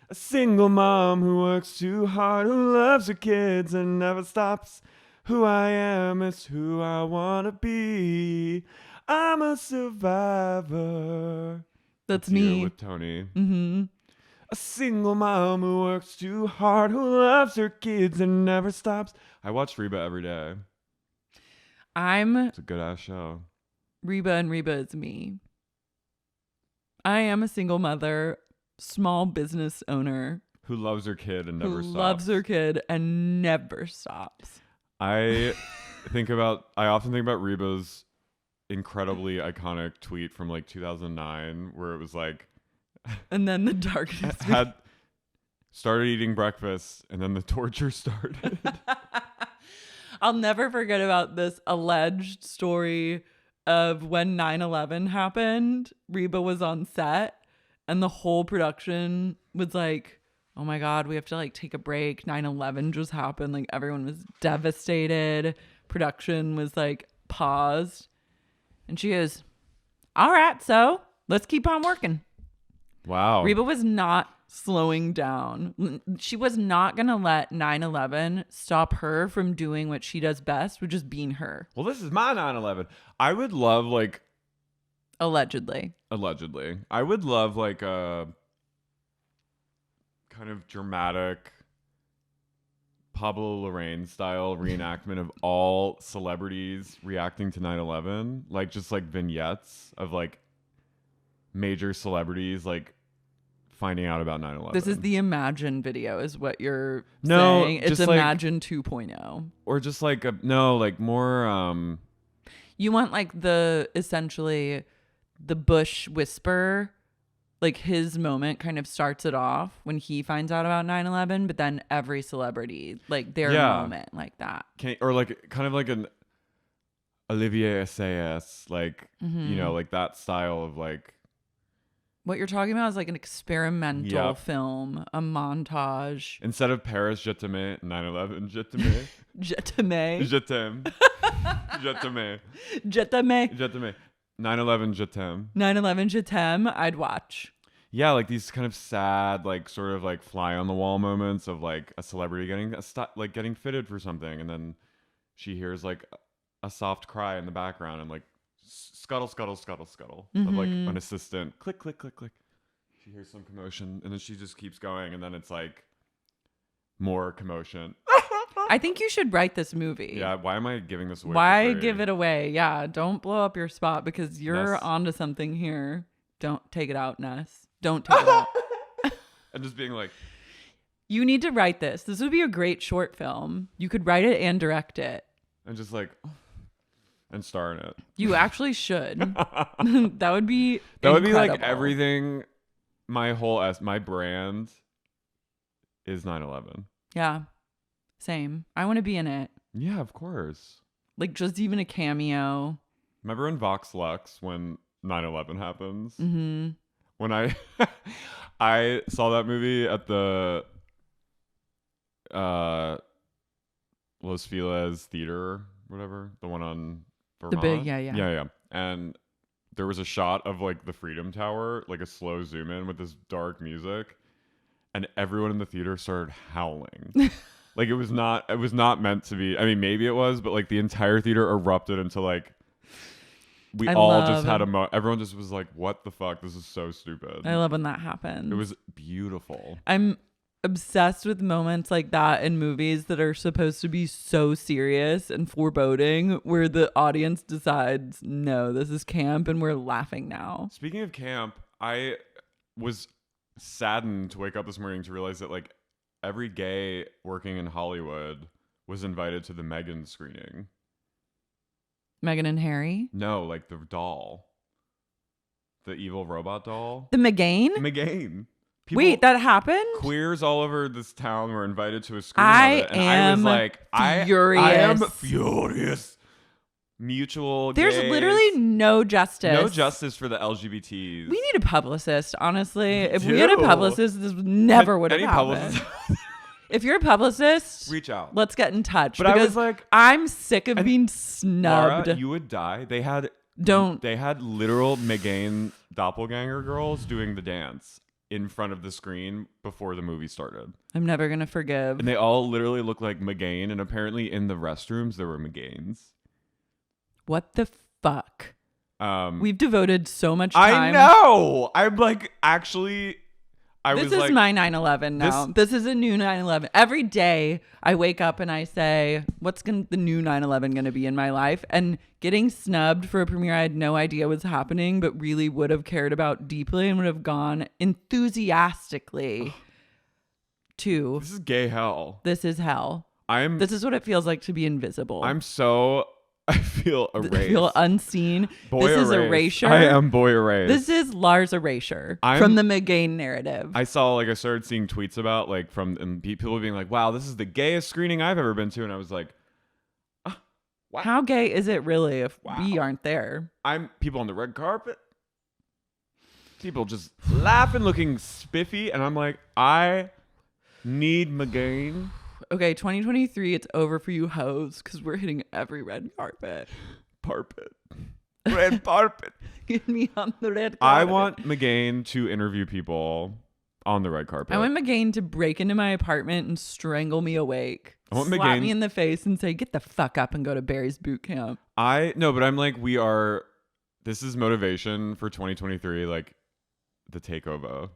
A single mom who works too hard, who loves her kids and never stops. Who I am is who I want to be. I'm a survivor. That's It's you me. with Tony. Mm-hmm. A single mom who works too hard, who loves her kids and never stops. I watch Reba every day. It's a good ass show. Reba, and Reba is me. I am a single mother, small business owner Who loves her kid and never who stops. loves her kid and never stops. I often think about Reba's incredibly iconic tweet from like 2009 where it was like, And then the darkness. had started eating breakfast and then the torture started. I'll never forget about this alleged story of when 9/11 happened. Reba was on set and the whole production was like, oh my God, we have to like take a break. 9/11 just happened. Like everyone was devastated. Production was like paused. And she goes, all right, so let's keep on working. Wow. Reba was not slowing down. She was not going to let 9/11 stop her from doing what she does best, which is being her. Well, this is my 9/11. I would love like Allegedly. I would love like a kind of dramatic Pablo Lorraine style reenactment of all celebrities reacting to 9/11, like just like vignettes of like major celebrities like finding out about 9/11. This is the Imagine video is what you're No, saying. It's just like- Imagine 2.0. or just like like more You want like essentially the Bush whisper, like his moment kind of starts it off when he finds out about 9/11, but then every celebrity, like their moment like that. or like kind of like an Olivier Assayas, like like that style of like What you're talking about is like an experimental Yep. film, a montage. instead of Paris Je t'aime, 9/11 Je t'aime. Je t'aime. Je t'aime. Je t'aime. Je t'aime. Je t'aime. 9/11 Je t'aime. 9/11 Je t'aime, I'd watch. Yeah, like these kind of sad, like sort of like fly on the wall moments of like a celebrity getting fitted for something, and then she hears like a soft cry in the background and like scuttle, scuttle, scuttle, scuttle of like an assistant click, click, click, click. She hears some commotion and then she just keeps going, and then it's like more commotion. I think you should write this movie. Yeah, why am I giving this away? Why give it away? Yeah, don't blow up your spot because you're Ness. onto something here. Don't take it out, Ness. Don't take it out. And just being like, You need to write this. This would be a great short film. You could write it and direct it. and just like, and star in it. You actually should. That would be That would be like incredible. everything. My brand is 9/11. Yeah. Same. I want to be in it. Yeah, of course. Like just even a cameo. Remember in Vox Lux when 9/11 happens? Mm-hmm. When I I saw that movie at the Los Feliz Theater, whatever, the one on Vermont. The big, yeah. And there was a shot of like the Freedom Tower, like a slow zoom in with this dark music, and everyone in the theater started howling. Like it was not meant to be. I mean, maybe it was, but like the entire theater erupted into like we all just had everyone just was like, what the fuck? This is so stupid. I love when that happens. It was beautiful. I'm obsessed with moments like that in movies that are supposed to be so serious and foreboding where the audience decides, no, this is camp and we're laughing now. Speaking of camp, I was saddened to wake up this morning to realize that like every gay working in Hollywood was invited to the Megan screening. Meghan and Harry? No, like the doll. The evil robot doll. The McGain? McGain. Wait, that happened? Queers all over this town were invited to a screening I of it, and am I was like, furious. I am furious. Mutual. There's gays. literally no justice. No justice for the LGBTs. We need a publicist, honestly. If we do. had a publicist, this never would have Any happened. publicist- If you're a publicist, Reach out. let's get in touch. But I because was like, I'm sick of being snubbed. Laura, you would die. They had Don't. They had literal McGain doppelganger girls doing the dance in front of the screen before the movie started. I'm never going to forgive. And they all literally look like McGain. And apparently in the restrooms, there were McGains. What the fuck? We've devoted so much I time. know. I'm like, actually, This is my 9/11 now. This is a new 9/11. Every day I wake up and I say, what's the new 9/11 going to be in my life? And getting snubbed for a premiere I had no idea was happening, but really would have cared about deeply and would have gone enthusiastically to. This is gay hell. This is hell. This is what it feels like to be invisible. I feel erased. I feel unseen. Boy this erased. is erasure. I am boy erased. This is Lars erasure from the McGain narrative. I started seeing tweets about and people being like, wow, this is the gayest screening I've ever been to. And I was like, wow. How gay is it really if we aren't there? People on the red carpet. People just laughing, looking spiffy. And I'm like, I need McGain. Okay, 2023, it's over for you hoes because we're hitting every red carpet. Red carpet. Get me on the red carpet. I want McGain to interview people on the red carpet. I want McGain to break into my apartment and strangle me awake. I want Slap McGain me in the face and say, get the fuck up and go to Barry's boot camp. No, but I'm like, this is motivation for 2023, like the takeover.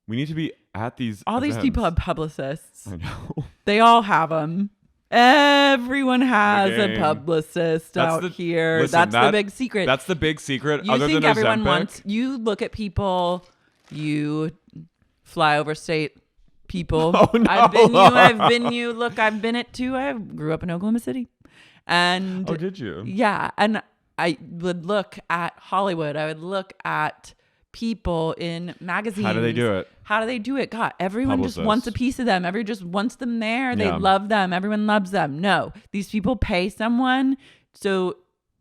We need to be at these These people have publicists. I know. They all have them. Everyone has a publicist here. Listen, that's the big secret. That's the big secret. You other think than everyone Ozempic. wants, you look at people, you fly over state people. Oh, no. I've been you. Look, I've been it too. I grew up in Oklahoma City. And did you? Yeah. And I would look at Hollywood. I would look at people in magazines. How do they do it? God, everyone just wants a piece of them. Everyone just wants them there. They love them. Everyone loves them. No, these people pay someone to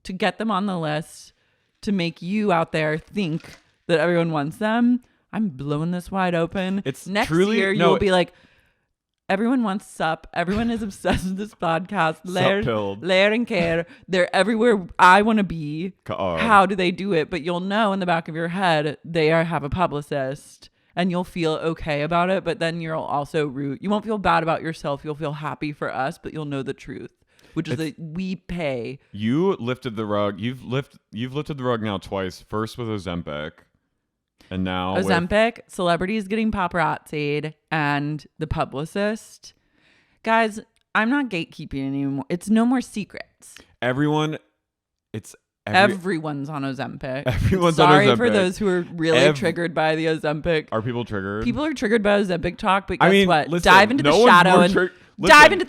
get them on the list to make you out there think that everyone wants them. I'm blowing this wide open. Next year you'll be like, everyone wants sup. Everyone is obsessed with this podcast. Lair and care. They're everywhere I want to be. How do they do it? But you'll know in the back of your head they have a publicist, and you'll feel okay about it. But then you'll also root. You won't feel bad about yourself. You'll feel happy for us, but you'll know the truth, which is that we pay. You lifted the rug. You've lifted the rug now twice. First with Ozempic. And now Ozempic, celebrities getting paparazzi'd, and the publicist. Guys, I'm not gatekeeping anymore. It's no more secrets. Everyone's on Ozempic. Everyone's on Ozempic. Sorry for those who are really triggered by the Ozempic. Are people triggered? People are triggered by Ozempic talk, but guess what? Listen, dive into the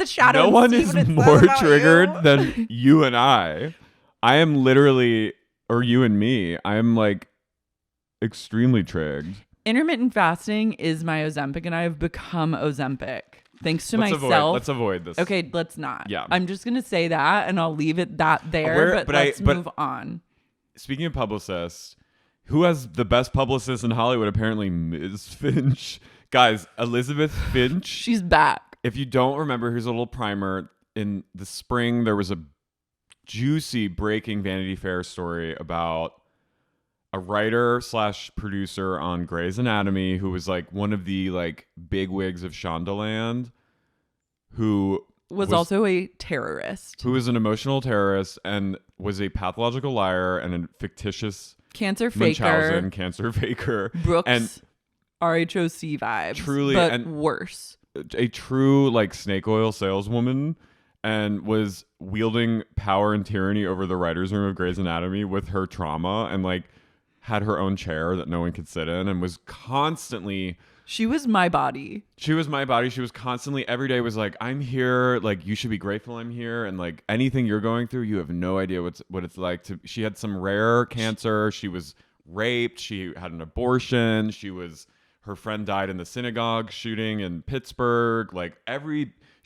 shadow. No one is more triggered than you and I. I am literally, or you and me. I am like extremely triggered. Intermittent fasting is my Ozempic, and I have become Ozempic thanks to myself. Let's avoid this. Okay, let's not. Yeah. I'm just going to say that, and I'll leave it there, but let's move on. Speaking of publicists, who has the best publicist in Hollywood? Apparently Ms. Finch. Guys, Elizabeth Finch. She's back. If you don't remember, here's a little primer. In the spring, there was a juicy breaking Vanity Fair story about a writer / producer on Grey's Anatomy who was like one of the like big wigs of Shondaland, who was also a terrorist, who was an emotional terrorist and was a pathological liar and a fictitious cancer faker, Brooks and RHOC vibes, truly, but and worse, a true like snake oil saleswoman, and was wielding power and tyranny over the writers' room of Grey's Anatomy with her trauma, and like had her own chair that no one could sit in, and was constantly... She was my body. She was constantly, every day was like, I'm here, like, you should be grateful I'm here, and like, anything you're going through, you have no idea what it's like to... She had some rare cancer, she was raped, she had an abortion, her friend died in the synagogue shooting in Pittsburgh, like,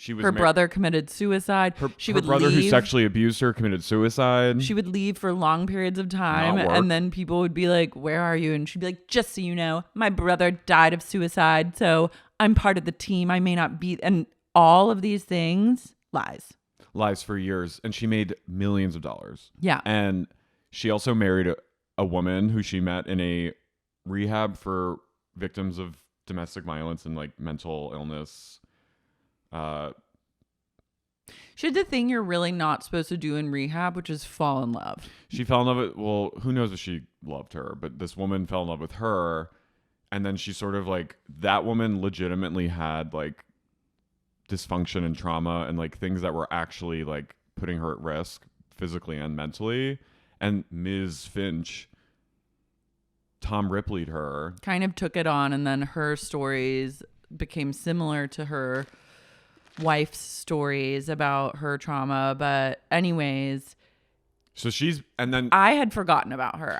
her brother committed suicide. Her brother who sexually abused her committed suicide. She would leave for long periods of time, and then people would be like, where are you? And she'd be like, just so you know, my brother died of suicide, so I'm part of the team. I may not be. And all of these things, lies for years. And she made millions of dollars. Yeah. And she also married a woman who she met in a rehab for victims of domestic violence and like mental illness. She did the thing you're really not supposed to do in rehab, which is fall in love. She fell in love with, well, who knows if she loved her, but this woman fell in love with her. And then she sort of like, that woman legitimately had like dysfunction and trauma and like things that were actually like putting her at risk physically and mentally. And Ms. Finch, Tom Ripley'd her. Kind of took it on, and then her stories became similar to her wife's stories about her trauma. But anyways, so and then I had forgotten about her.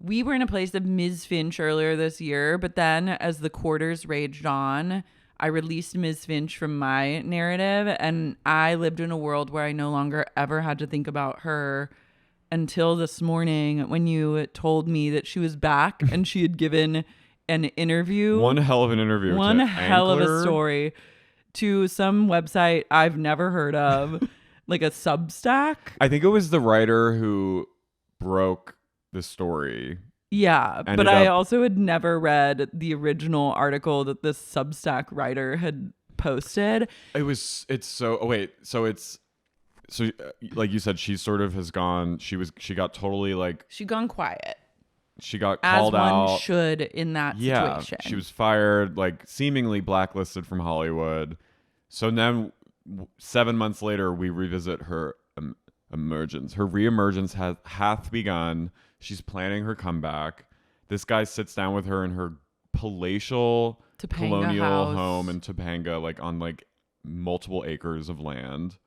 We were in a place of Ms. Finch earlier this year, but then as the quarters raged on, I released Ms. Finch from my narrative, and I lived in a world where I no longer ever had to think about her until this morning when you told me that she was back and she had given an interview. One hell of an interview. One hell of a story to some website I've never heard of, like a Substack. I think it was the writer who broke the story. Yeah, but I also had never read the original article that this Substack writer had posted. So like you said, she sort of has gone, she got totally like, she gone quiet. She got called out. As one should in that situation. She was fired, like seemingly blacklisted from Hollywood. So then 7 months later, we revisit her emergence. Her reemergence hath begun. She's planning her comeback. This guy sits down with her in her palatial Topanga colonial house. home in Topanga, like on like multiple acres of land.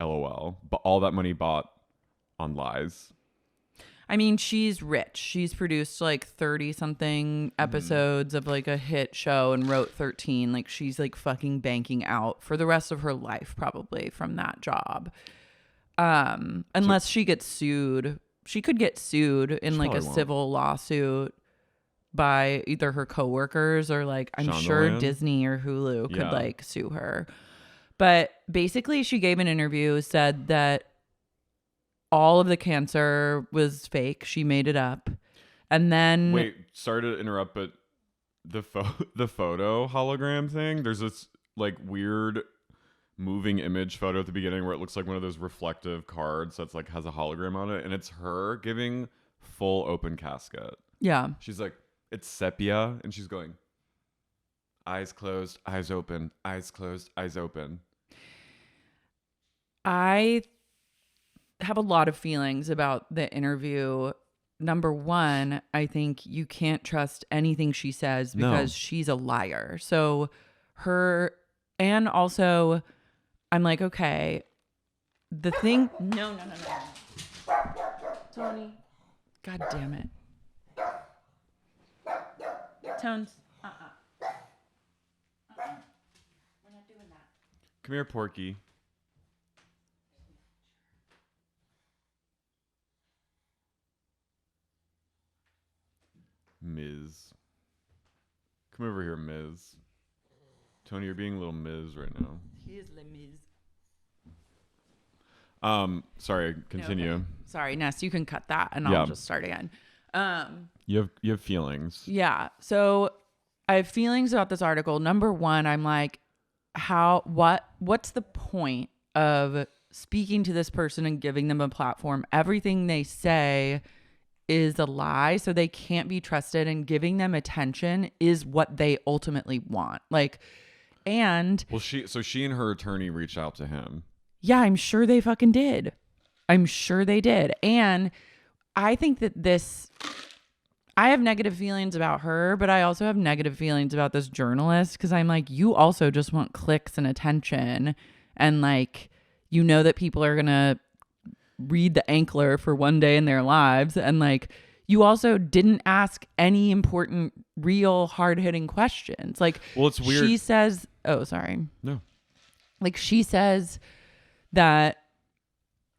LOL. But all that money bought on lies. I mean, she's rich. She's produced like 30 something episodes of like a hit show and wrote 13. Like she's like fucking banking out for the rest of her life probably from that job. Unless she gets sued. She could get sued in like a civil lawsuit by either her coworkers or like I'm sure Disney or Hulu could like sue her. But basically she gave an interview, said that all of the cancer was fake. She made it up. And then wait, sorry to interrupt, but the photo hologram thing, there's this like weird moving image photo at the beginning where it looks like one of those reflective cards that's like has a hologram on it, and it's her giving full open casket. Yeah. She's like, it's sepia, and she's going eyes closed, eyes open, eyes closed, eyes open. I have a lot of feelings about the interview. Number one, I think you can't trust anything she says because she's a liar. So and also I'm like, okay, the thing. No. Tony. God damn it. Tones. We're not doing that. Come here, Porky. Ms. Come over here, Ms. Tony, you're being a little Ms right now. He is Le Ms. Sorry, continue. Okay. Sorry, Ness, you can cut that and I'll just start again. You have feelings. Yeah. So I have feelings about this article. Number one, I'm like, what's the point of speaking to this person and giving them a platform? Everything they say is a lie, so they can't be trusted, and giving them attention is what they ultimately want. Like, and she and her attorney reached out to him. Yeah, I'm sure they fucking did. I'm sure they did. And I think that I have negative feelings about her, but I also have negative feelings about this journalist because I'm like, you also just want clicks and attention. And like, you know that people are going to read the Ankler for one day in their lives. And like, you also didn't ask any important, real, hard-hitting questions. Like, well, it's weird. She says, oh, sorry. No. Like, she says that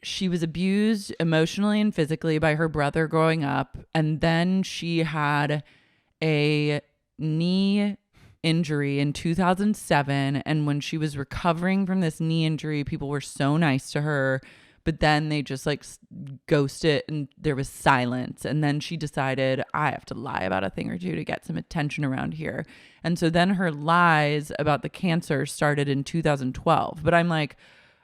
she was abused emotionally and physically by her brother growing up. And then she had a knee injury in 2007. And when she was recovering from this knee injury, people were so nice to her. but then they just like ghost it and there was silence. And then she decided, I have to lie about a thing or two to get some attention around here. And so then her lies about the cancer started in 2012. But I'm like,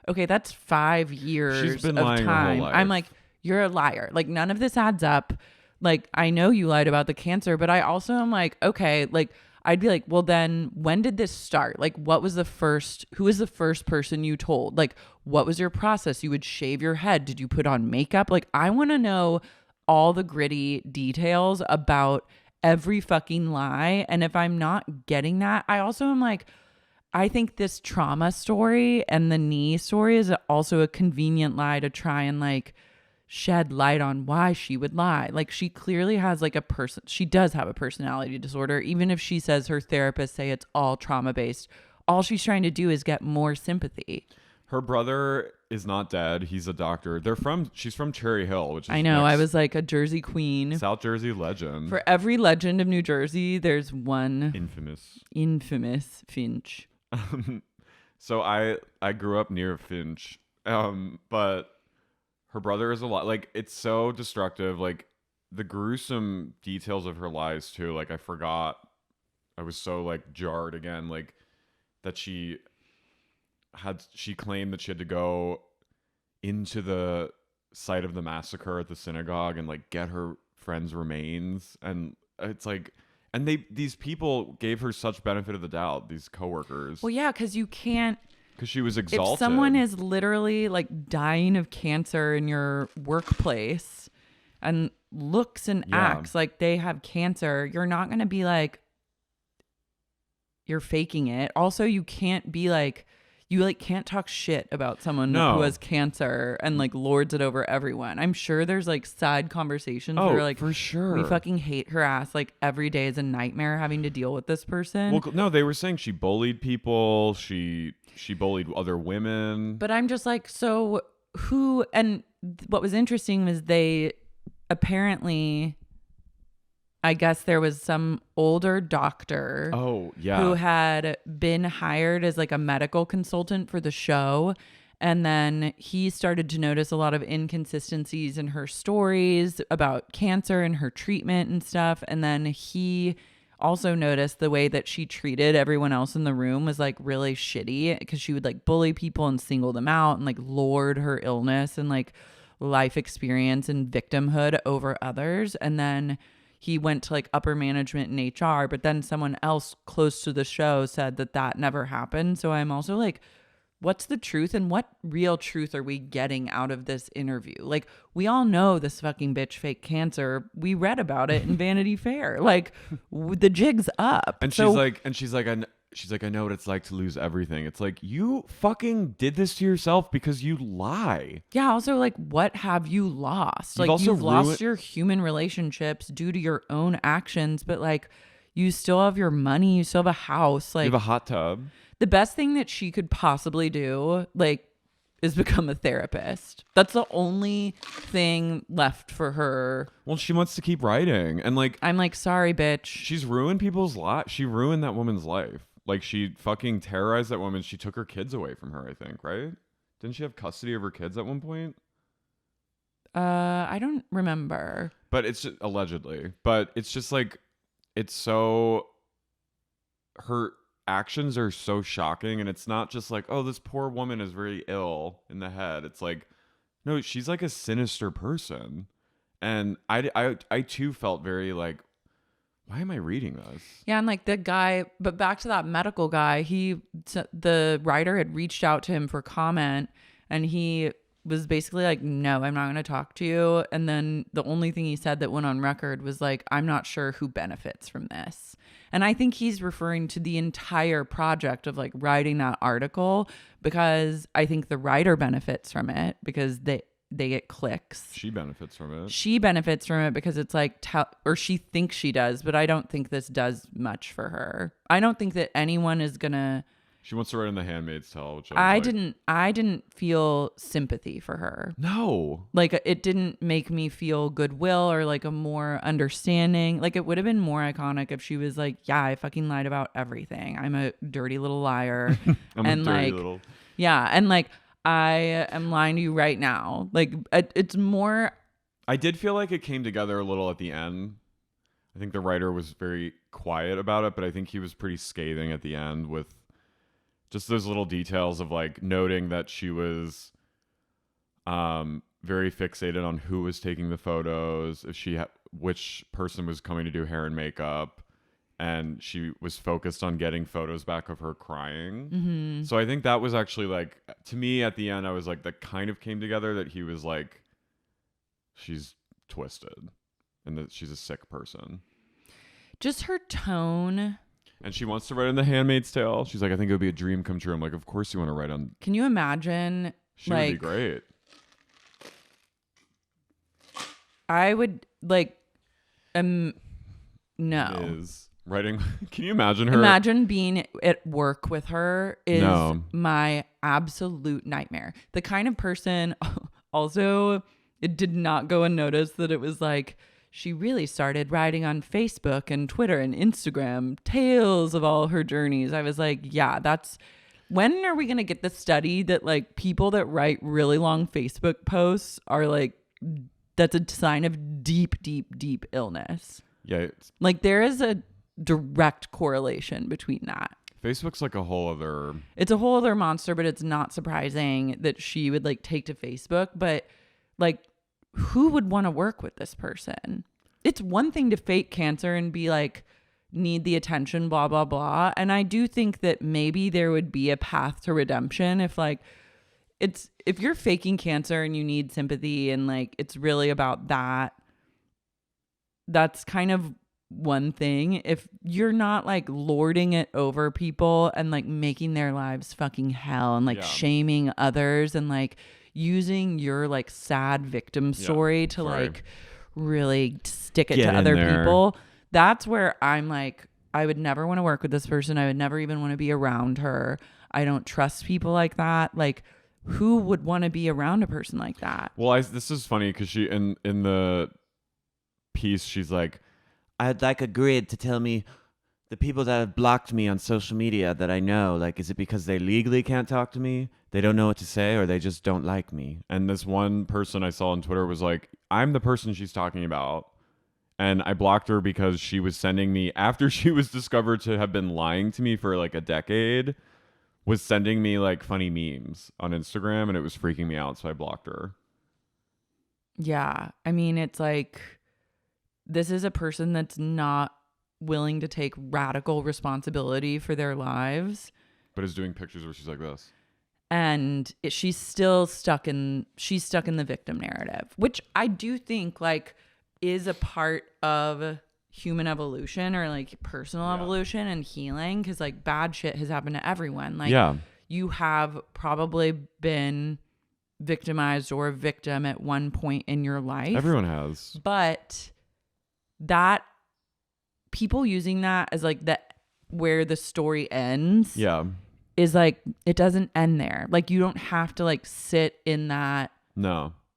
okay, that's 5 years She's been of lying her whole time. life. I'm like, you're a liar. Like, none of this adds up. Like, I know you lied about the cancer, but I also am like, okay, like, I'd be like, well, then when did this start? Like, who was the first person you told? Like, what was your process? You would shave your head. Did you put on makeup? Like, I want to know all the gritty details about every fucking lie. And if I'm not getting that, I also am like, I think this trauma story and the knee story is also a convenient lie to try and like shed light on why she would lie. Like, she clearly has like she does have a personality disorder. Even if she says her therapists say it's all trauma based, all she's trying to do is get more sympathy. Her brother is not dead. He's a doctor. She's from Cherry Hill, which is I know. I was like a Jersey queen. South Jersey legend. For every legend of New Jersey, there's one infamous Finch. So I grew up near Finch, but her brother is a lot. Like, it's so destructive. Like, the gruesome details of her lies too. Like, I forgot. I was so like jarred again. Like, that she claimed that she had to go into the site of the massacre at the synagogue and like get her friend's remains. And it's like, and these people gave her such benefit of the doubt, these coworkers. Well, yeah, because you can't. Because she was exalted. If someone is literally like dying of cancer in your workplace and looks and acts like they have cancer, you're not going to be like, you're faking it. Also, you can't be like, you like can't talk shit about someone who has cancer and like lords it over everyone. I'm sure there's like side conversations where like, for sure, we fucking hate her ass. Like, every day is a nightmare having to deal with this person. Well, no, they were saying she bullied people. She bullied other women. But I'm just like, so who? And what was interesting was they apparently, I guess there was some older doctor. Oh, yeah. Who had been hired as like a medical consultant for the show. And then he started to notice a lot of inconsistencies in her stories about cancer and her treatment and stuff. And then he also noticed the way that she treated everyone else in the room was like really shitty, because she would like bully people and single them out and like lord her illness and like life experience and victimhood over others. And then he went to like upper management in HR, but then someone else close to the show said that never happened. So I'm also like, what's the truth, and what real truth are we getting out of this interview? Like, we all know this fucking bitch fake cancer. We read about it in Vanity Fair. Like, the jig's up. And she's like, I know what it's like to lose everything. It's like, you fucking did this to yourself because you lie. Yeah. Also, like, what have you lost? You've lost your human relationships due to your own actions, but like, you still have your money. You still have a house. Like, you have a hot tub. The best thing that she could possibly do, like, is become a therapist. That's the only thing left for her. Well, she wants to keep writing. And like, I'm like, sorry, bitch. She's ruined people's lives. She ruined that woman's life. Like, she fucking terrorized that woman. She took her kids away from her, I think, right? Didn't she have custody of her kids at one point? I don't remember. But it's just, allegedly. But it's just like, it's so, her actions are so shocking, and it's not just like, oh, this poor woman is very ill in the head. It's like, no, she's like a sinister person. And I too felt very like, why am I reading this? Yeah, and like the guy, but back to that medical guy, the writer had reached out to him for comment, and he was basically like, no, I'm not going to talk to you. And then the only thing he said that went on record was like, I'm not sure who benefits from this. And I think he's referring to the entire project of like writing that article, because I think the writer benefits from it because they get clicks. She benefits from it. She benefits from it because it's like, or she thinks she does, but I don't think this does much for her. I don't think that anyone is going to. She wants to write in The Handmaid's Tale, which I didn't feel sympathy for her. No. Like, it didn't make me feel goodwill or like a more understanding. Like, it would have been more iconic if she was like, yeah, I fucking lied about everything. I'm a dirty little liar. I'm a dirty little. Yeah. And like, I am lying to you right now. Like, it's more. I did feel like it came together a little at the end. I think the writer was very quiet about it, but I think he was pretty scathing at the end with just those little details of like noting that she was very fixated on who was taking the photos, if she which person was coming to do hair and makeup, and she was focused on getting photos back of her crying. Mm-hmm. So I think that was actually like, to me at the end, I was like, that kind of came together, that he was like, she's twisted and that she's a sick person. Just her tone. And she wants to write on The Handmaid's Tale. She's like, I think it would be a dream come true. I'm like, of course you want to write on. Can you imagine? She would be great. I would like, no. Is writing. Can you imagine her? Imagine being at work with her is No. my absolute nightmare. The kind of person, also, it did not go unnoticed that it was like, she really started writing on Facebook and Twitter and Instagram tales of all her journeys. I was like, yeah, when are we going to get the study that like people that write really long Facebook posts are like, that's a sign of deep, deep, deep illness. Yeah. Like there is a direct correlation between that. Facebook's like a whole other. It's a whole other monster, but it's not surprising that she would like take to Facebook. But like, who would want to work with this person? It's one thing to fake cancer and be like, need the attention, blah, blah, blah. And I do think that maybe there would be a path to redemption if like, if you're faking cancer and you need sympathy and like, it's really about that. That's kind of one thing. If you're not like lording it over people and like making their lives fucking hell and like shaming others and like using your like sad victim story to like really stick it to other people, that's where I'm like, I would never want to work with this person. I would never even want to be around her. I don't trust people like that. Like, who would want to be around a person like that? Well, this is funny because she in the piece, she's like, I'd like a grid to tell me the people that have blocked me on social media that I know, like, is it because they legally can't talk to me? They don't know what to say, or they just don't like me? And this one person I saw on Twitter was like, I'm the person she's talking about. And I blocked her because she was sending me, after she was discovered to have been lying to me for like a decade, was sending me like funny memes on Instagram, and it was freaking me out. So I blocked her. Yeah. I mean, it's like, this is a person that's not willing to take radical responsibility for their lives, but is doing pictures where she's like this. And she's still stuck in the victim narrative, which I do think like is a part of human evolution or like personal evolution and healing. Cause like bad shit has happened to everyone. Like you have probably been victimized or a victim at one point in your life. Everyone has. But that people using that as like where the story ends. Yeah. Is like, it doesn't end there. Like, you don't have to like sit in that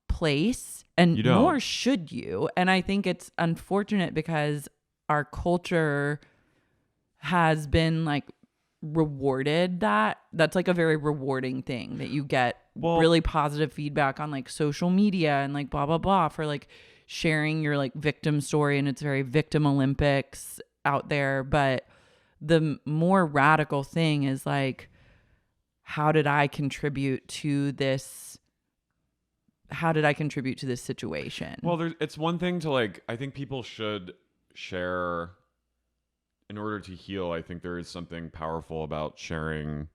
place, and nor should you. And I think it's unfortunate because our culture has been like rewarded that's like a very rewarding thing that you get really positive feedback on like social media and like blah, blah, blah for like sharing your like victim story. And it's very victim Olympics out there. But the more radical thing is like, how did I contribute to this? How did I contribute to this situation? Well, it's one thing to like, I think people should share in order to heal. I think there is something powerful about sharing,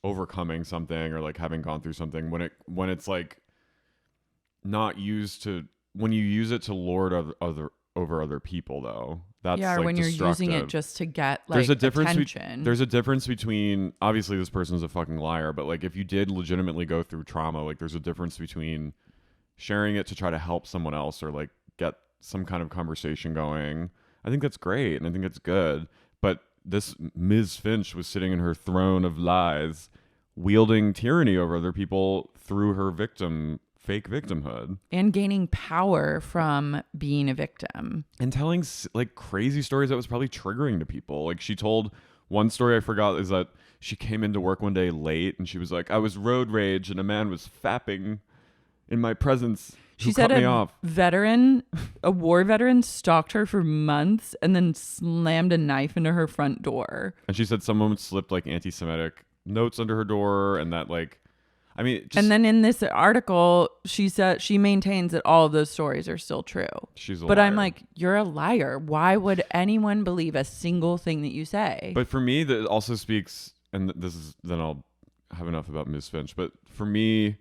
overcoming something or like having gone through something when it's like not used to, when you use it to lord over other people though. That's or like when you're using it just to get like attention. There's a difference between, obviously this person's a fucking liar, but like if you did legitimately go through trauma, like there's a difference between sharing it to try to help someone else or like get some kind of conversation going. I think that's great and I think it's good. But this Ms. Finch was sitting in her throne of lies, wielding tyranny over other people through her fake victimhood, and gaining power from being a victim and telling like crazy stories that was probably triggering to people. Like she told one story I forgot is that she came into work one day late and she was like, I was road rage and a man was fapping in my presence. She who said cut me off. a war veteran stalked her for months and then slammed a knife into her front door. And she said someone slipped like anti-Semitic notes under her door, and that like, I mean, just, and then in this article, she said she maintains that all of those stories are still true. she's a But liar. I'm like, you're a liar. Why would anyone believe a single thing that you say? But for me, that also speaks, and this is, then I'll have enough about Ms. Finch. But for me,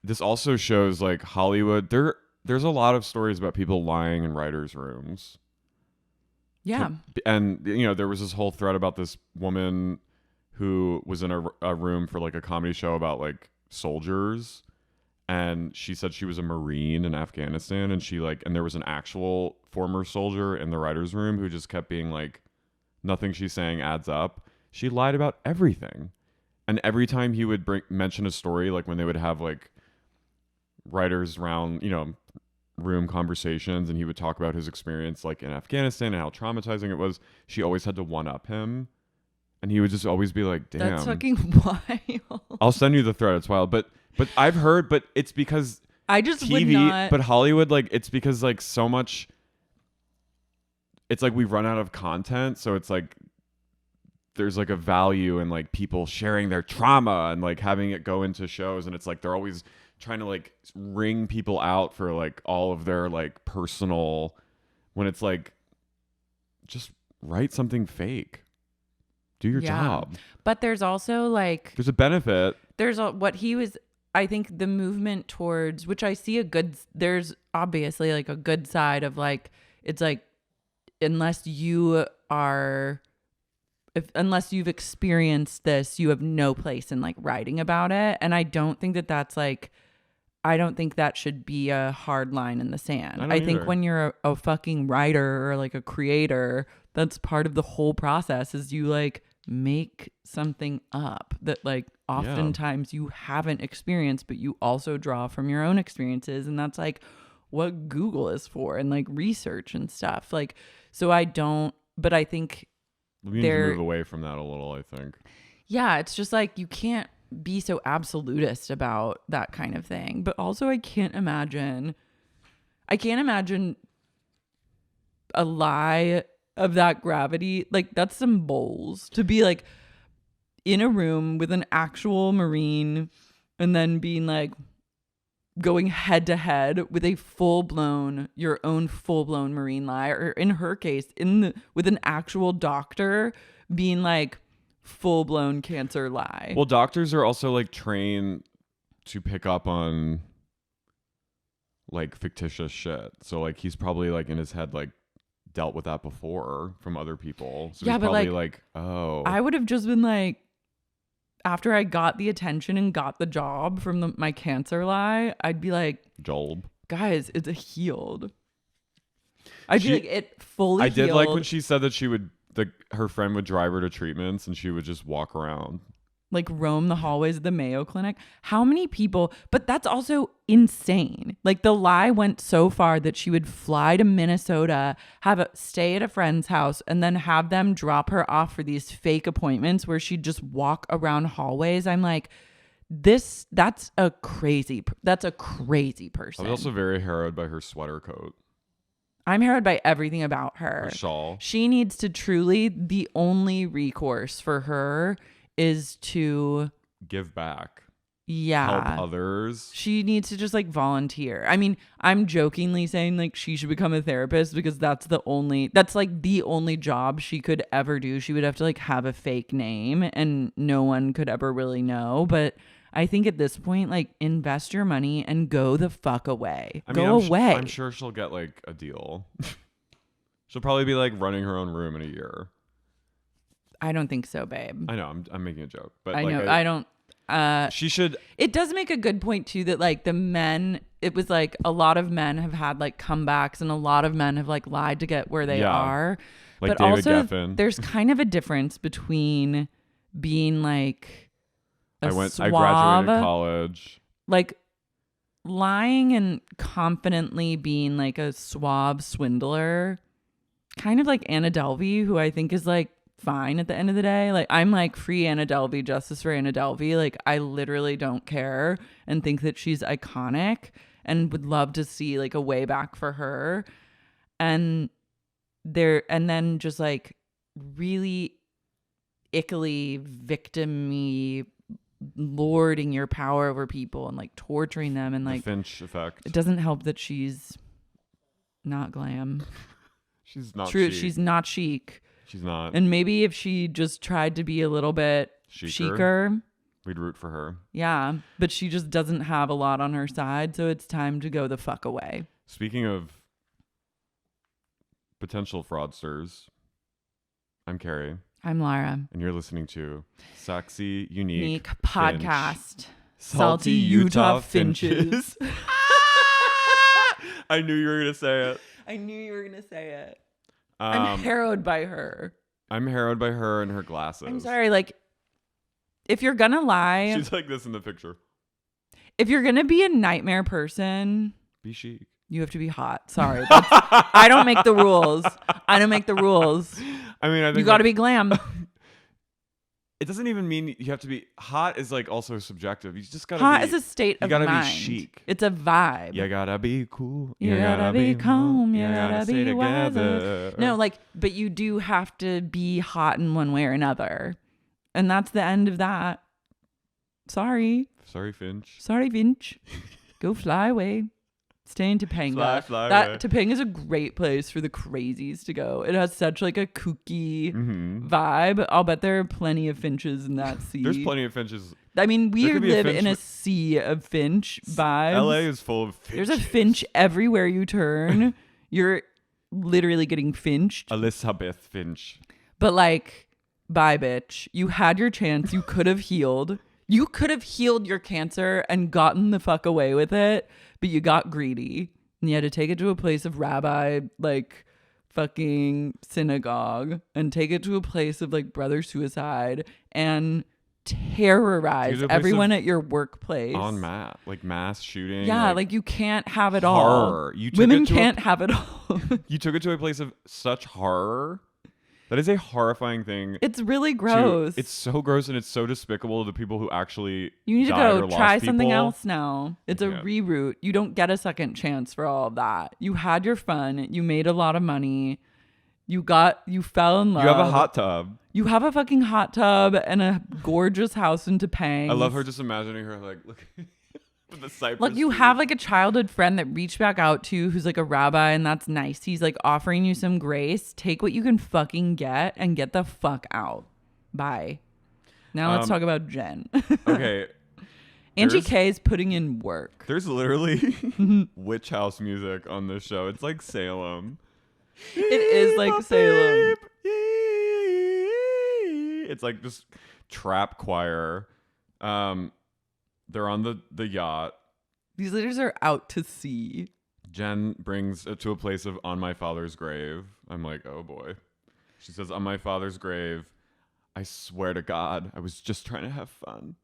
this also shows like Hollywood. There's a lot of stories about people lying in writers' rooms. Yeah. And you know, there was this whole thread about this woman who was in a room for like a comedy show about like soldiers, and she said she was a Marine in Afghanistan, and she like, and there was an actual former soldier in the writers' room who just kept being like, nothing she's saying adds up. She lied about everything. And every time he would mention a story, like when they would have like writers round, you know, room conversations, and he would talk about his experience like in Afghanistan and how traumatizing it was, she always had to one up him. And he would just always be like, damn. That's fucking wild. I'll send you the thread. It's wild. But I've heard, but it's because I just would TV, not. but Hollywood, like, it's because like so much, it's like we run out of content. So it's like, there's like a value in like people sharing their trauma and like having it go into shows. And it's like, they're always trying to like ring people out for like all of their like personal, when it's like, just write something fake. Do your job. But there's also like, there's a benefit. There's what he was, I think the movement towards, which I see there's obviously like a good side of like, it's like, unless you've experienced this, you have no place in like writing about it. And I don't think that should be a hard line in the sand. I think when you're a fucking writer or like a creator, that's part of the whole process is you like make something up that like oftentimes you haven't experienced, but you also draw from your own experiences. And that's like what Google is for, and like research and stuff. Like, so I think we need to move away from that a little, I think. Yeah, it's just like you can't be so absolutist about that kind of thing. But also I can't imagine a lie of that gravity. Like, that's some balls to be like in a room with an actual Marine and then being like going head to head with your own full blown Marine lie, or in her case with an actual doctor being like full blown cancer lie. Well, doctors are also like trained to pick up on like fictitious shit. So like he's probably like in his head like dealt with that before from other people. So yeah, he's but probably like, oh. I would have just been like, after I got the attention and got the job from my cancer lie, I'd be like, Job. Guys, it's healed. I'd be like, it fully healed. I did like when she said that her friend would drive her to treatments and she would just walk around. Like roam the hallways of the Mayo Clinic. How many people? But that's also insane. Like the lie went so far that she would fly to Minnesota, stay at a friend's house, and then have them drop her off for these fake appointments where she'd just walk around hallways. I'm like, that's a crazy person. I was also very harrowed by her sweater coat. I'm harrowed by everything about her. Her shawl. She needs to truly, the only recourse for her is to give back. Yeah. Help others. She needs to just like volunteer. I mean, I'm jokingly saying like she should become a therapist because that's like the only job she could ever do. She would have to like have a fake name and no one could ever really know. But I think at this point, like, invest your money and go the fuck away. Go away. I'm sure she'll get like a deal. She'll probably be like running her own room in a year. I don't think so, babe. I know, I'm making a joke, but I know, I don't. She should. It does make a good point too that like the men, it was like a lot of men have had like comebacks and a lot of men have like lied to get where they are. Like but David also, Geffen. There's kind of a difference between being like I suave, graduated college. Like lying and confidently being like a suave swindler, kind of like Anna Delvey, who I think is like fine at the end of the day. Like, I'm like, free Anna Delvey, justice for Anna Delvey. Like, I literally don't care and think that she's iconic and would love to see like a way back for her. And then just like really ickily, victim-y, lording your power over people and like torturing them, and like the Finch effect. it doesn't help that she's not glam. She's not True, chic. she's not chic. She's not. And maybe if she just tried to be a little bit chicer, we'd root for her. yeah, but she just doesn't have a lot on her side, so it's time to go the fuck away. Speaking of potential fraudsters, I'm Carrie. I'm Lara. And you're listening to Sexy Unique Podcast. Finch. Salty Utah Finches. I knew you were going to say it. I knew you were going to say it. I'm harrowed by her. I'm harrowed by her and her glasses. I'm sorry, like, if you're going to lie. She's like this in the picture. If you're going to be a nightmare person. Be chic. You have to be hot. Sorry. I don't make the rules. I don't make the rules. I mean, I think you got to be glam. It doesn't even mean you have to be hot. Is like also subjective. You just gotta hot be, is a state of mind. You gotta mind. be chic. It's a vibe. You gotta be cool. You gotta be calm. You gotta stay be wiser. together. No, like, but you do have to be hot in one way or another, and that's the end of that. Sorry, Finch. Sorry, Finch. Go fly away. Stay in Topanga. Fly away. Topanga is a great place for the crazies to go. It has such like a kooky vibe. I'll bet there are plenty of finches in that sea. There's plenty of finches. I mean, we There could be a live finch in a sea of finch vibes. LA is full of finches. There's a finch everywhere you turn. You're literally getting finched. Elizabeth Finch. But like, bye, bitch. You had your chance. You could have healed. You could have healed your cancer and gotten the fuck away with it, but you got greedy and you had to take it to a place of rabbi, like fucking synagogue, and take it to a place of like brother suicide and terrorize everyone at your workplace. On mass shooting. Yeah, like you can't have it horror. all. Women can't have it all. You took it to a place of such horror. That is a horrifying thing. It's really gross. It's so gross and it's so despicable to the people who actually You need to died go or try lost something people. else now. It's a reroute. You don't get a second chance for all of that. You had your fun. You made a lot of money. You fell in love. You have a hot tub. You have a fucking hot tub and a gorgeous house in Topanga. I love her just imagining her like look with the cypress. Like you trees. have like a childhood friend that reached back out to you who's like a rabbi, and that's nice. He's like offering you some grace. Take what you can fucking get and get the fuck out. Bye. Now let's talk about Jen. Okay. Angie K is putting in work. There's literally witch house music on this show. It's like Salem. It is like Salem. It's like this trap choir. They're on the yacht. These leaders are out to sea. Jen brings it to a place of on my father's grave. I'm like, oh boy. She says, on my father's grave, I swear to God, I was just trying to have fun.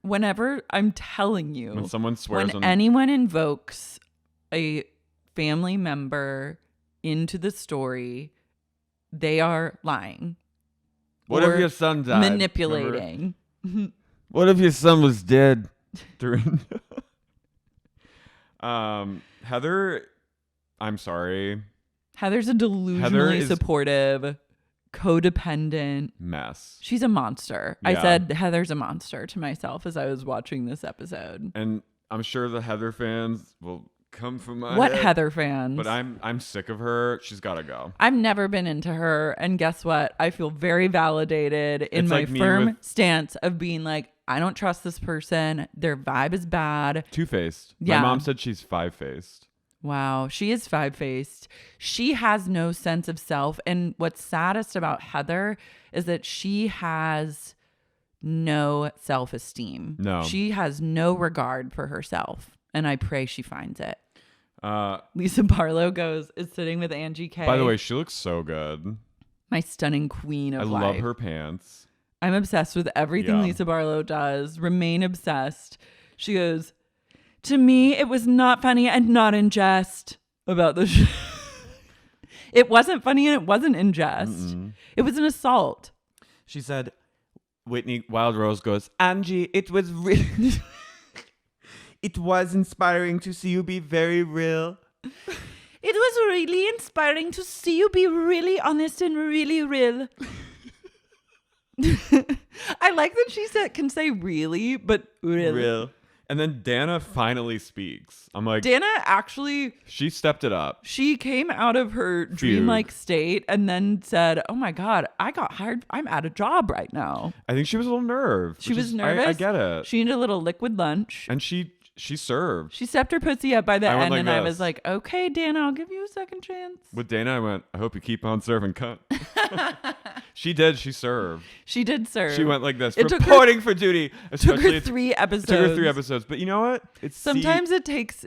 Whenever, I'm telling you, When someone swears when anyone invokes a family member into the story, they are lying. What or if your son died? Manipulating. What if your son was dead? During Heather, I'm sorry. Heather's a delusionally supportive, codependent mess. She's a monster. Yeah. I said Heather's a monster to myself as I was watching this episode. And I'm sure the Heather fans will come from my What head, Heather fans? But I'm sick of her. She's got to go. I've never been into her, and guess what? I feel very validated in It's my like me firm with- stance of being like, I don't trust this person. Their vibe is bad. Two-faced. Yeah. My mom said she's five-faced. Wow, she is five-faced. She has no sense of self. And what's saddest about Heather is that she has no self-esteem. No. She has no regard for herself. And I pray she finds it. Uh, Lisa Barlow is sitting with Angie K. By the way, she looks so good. My stunning queen of I life. love her pants. I'm obsessed with everything Yeah. Lisa Barlow does. Remain obsessed. She goes, to me, it was not funny and not in jest about the show. It wasn't funny and it wasn't in jest. It was an assault. She said, Whitney Wild Rose goes, Angie, it was really... it was inspiring to see you be very real. It was really inspiring to see you be really honest and really real. I like that she can say really, but real. And then Dana finally speaks. I'm like, Dana actually... She stepped it up. She came out of her dreamlike state and then said, oh my God, I got hired. I'm at a job right now. I think she was a little nervous. She was nervous. I get it. She needed a little liquid lunch. And she served. She stepped her pussy up by the end, and I was this. like, okay, Dana, I'll give you a second chance. With Dana, I went, I hope you keep on serving cunt. She did. She served. She did serve. She went like this, it reporting for duty. Took her 3 episodes. Took her 3 episodes. But you know what? Sometimes it takes,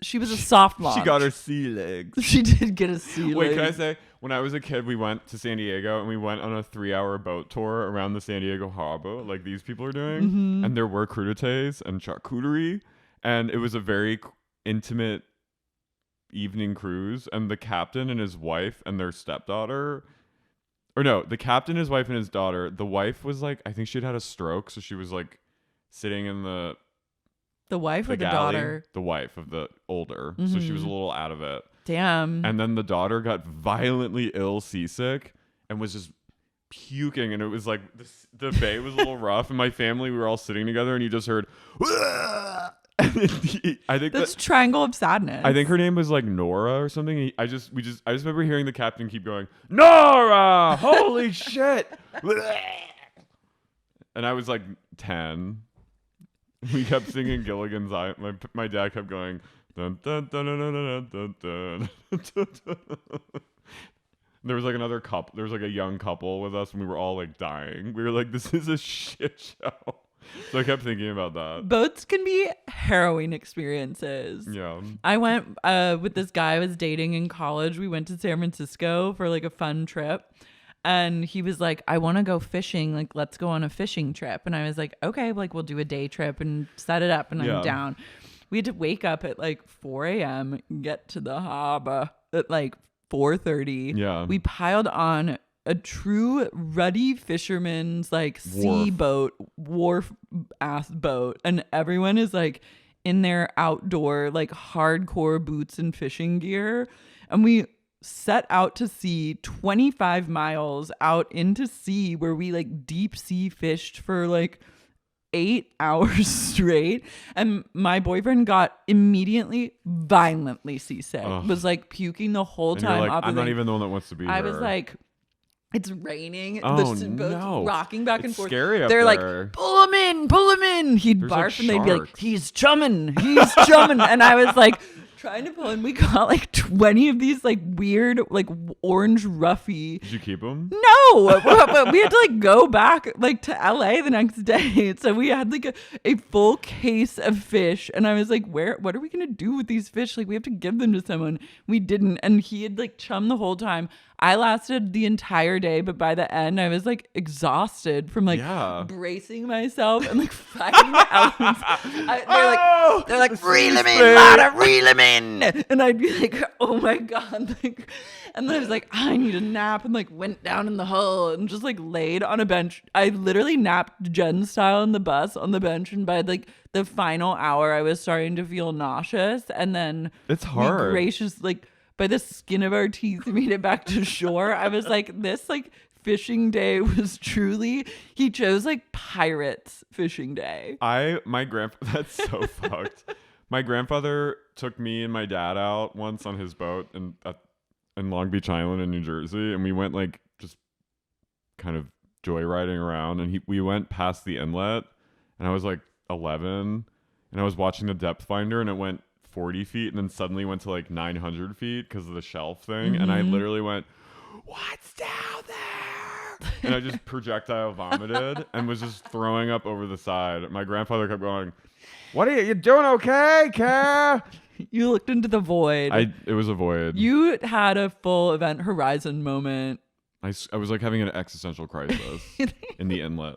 she was a soft launch. She got her sea legs. She did get a sea leg. Wait, can I say, when I was a kid, we went to San Diego and we went on a 3-hour boat tour around the San Diego harbor, like these people are doing. Mm-hmm. And there were crudités and charcuterie. And it was a very intimate evening cruise. And the captain and his wife and their stepdaughter... Or no, the captain, his wife, and his daughter. The wife was like, I think she'd had a stroke, so she was like sitting in the wife or the galley. daughter? The wife of the older. So she was a little out of it. Damn. And then the daughter got violently ill, seasick, and was just puking. And it was like, the bay was a little rough. And my family, we were all sitting together, and you just heard, I think that's Triangle of Sadness. I think her name was like Nora or something. I just remember hearing the captain keep going, Nora, holy shit. And I was like 10. We kept singing Gilligan's Island. My dad kept going, dun, dun, dun, dun, dun, dun, dun, dun, dun. There was like another couple. There was like a young couple with us, and we were all like dying. We were like, this is a shit show. So I kept thinking about that. Boats can be harrowing experiences. Yeah. I went with this guy I was dating in college. We went to San Francisco for like a fun trip. And he was like, I want to go fishing. Like, let's go on a fishing trip. And I was like, okay, like we'll do a day trip and set it up. And I'm down. We had to wake up at like 4 a.m., get to the harbor at like 4:30. Yeah. We piled on a true ruddy fisherman's like sea boat, wharf ass boat. And everyone is like in their outdoor, like hardcore boots and fishing gear. And we set out to sea 25 miles out into sea where we like deep sea fished for like 8 hours straight. And my boyfriend got immediately violently seasick. Was like puking the whole time. You're like, I'm not even the one that wants to be here. I was like, it's raining. Oh, the boat's no. rocking back and It's forth. scary up They're there. like, pull him in. He'd There's, barf like, and they'd be like, sharks. he's chumming. And I was like, trying to pull in. We got like 20 of these like weird, like orange roughy. Did you keep them? No, but we had to like go back like to LA the next day. So we had like a full case of fish. And I was like, what are we going to do with these fish? Like we have to give them to someone. We didn't. And he had like chummed the whole time. I lasted the entire day, but by the end I was like exhausted from like bracing myself and like fighting the elements. They're like reel him in, Lada, reel him in. And I'd be like, oh my God. Like, and then I was like, I need a nap, and like went down in the hull and just like laid on a bench. I literally napped Jen style in the bus on the bench, and by like the final hour I was starting to feel nauseous, and then it's hard. Like by the skin of our teeth made it back to shore. I was like, this like fishing day was truly, he chose like pirates fishing day. That's so fucked. My grandfather took me and my dad out once on his boat in Long Beach Island in New Jersey, and we went like just kind of joyriding around, and we went past the inlet, and I was like 11, and I was watching the depth finder, and it went 40 feet and then suddenly went to like 900 feet because of the shelf thing. And I literally went, what's down there? And I just projectile vomited and was just throwing up over the side. My grandfather kept going, what are you doing okay, Care? You looked into the void. It was a void. You had a full Event Horizon moment. I was like having an existential crisis in the inlet.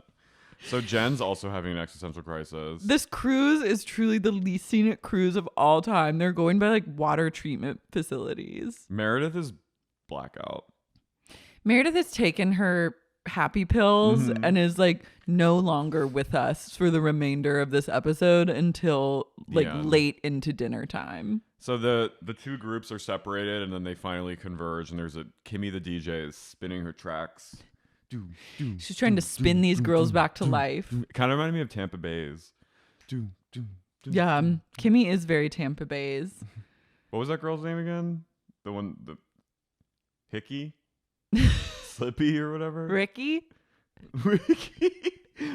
So Jen's also having an existential crisis. This cruise is truly the least scenic cruise of all time. They're going by like water treatment facilities. Meredith is blackout. Meredith has taken her happy pills Mhm. and is like no longer with us for the remainder of this episode until like Yeah. late into dinner time. So the two groups are separated, and then they finally converge. And there's Kimmy the DJ is spinning her tracks. She's trying to spin these girls back to life. Kind of reminded me of Tampa Bay's. Yeah, Kimmy is very Tampa Bay's. What was that girl's name again? The Hickey, Slippy or whatever. Ricky? Ricky.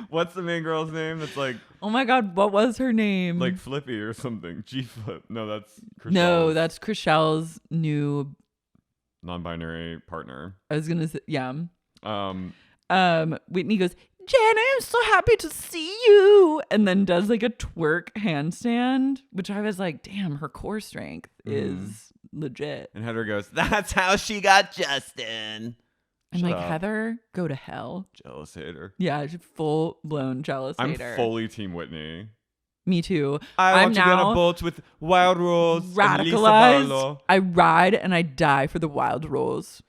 What's the main girl's name? That's like, Oh my God, what was her name? like Flippy or something. G Flip. No, that's Chriselle's No, that's Chriselle's new. non-binary partner. I was gonna say, yeah. Um, Whitney goes, Jen, I'm so happy to see you, and then does like a twerk handstand, which I was like, damn, her core strength is legit. and Heather goes, "That's how she got Justin." I'm Shut like, up. Heather, go to hell. Jealous hater. Yeah, she's full blown jealous I'm hater. fully Team Whitney. Me too. I I'm want to be on now a boat with Wild Rose and Lisa radicalized. Barlow. I ride and I die for the Wild Rose.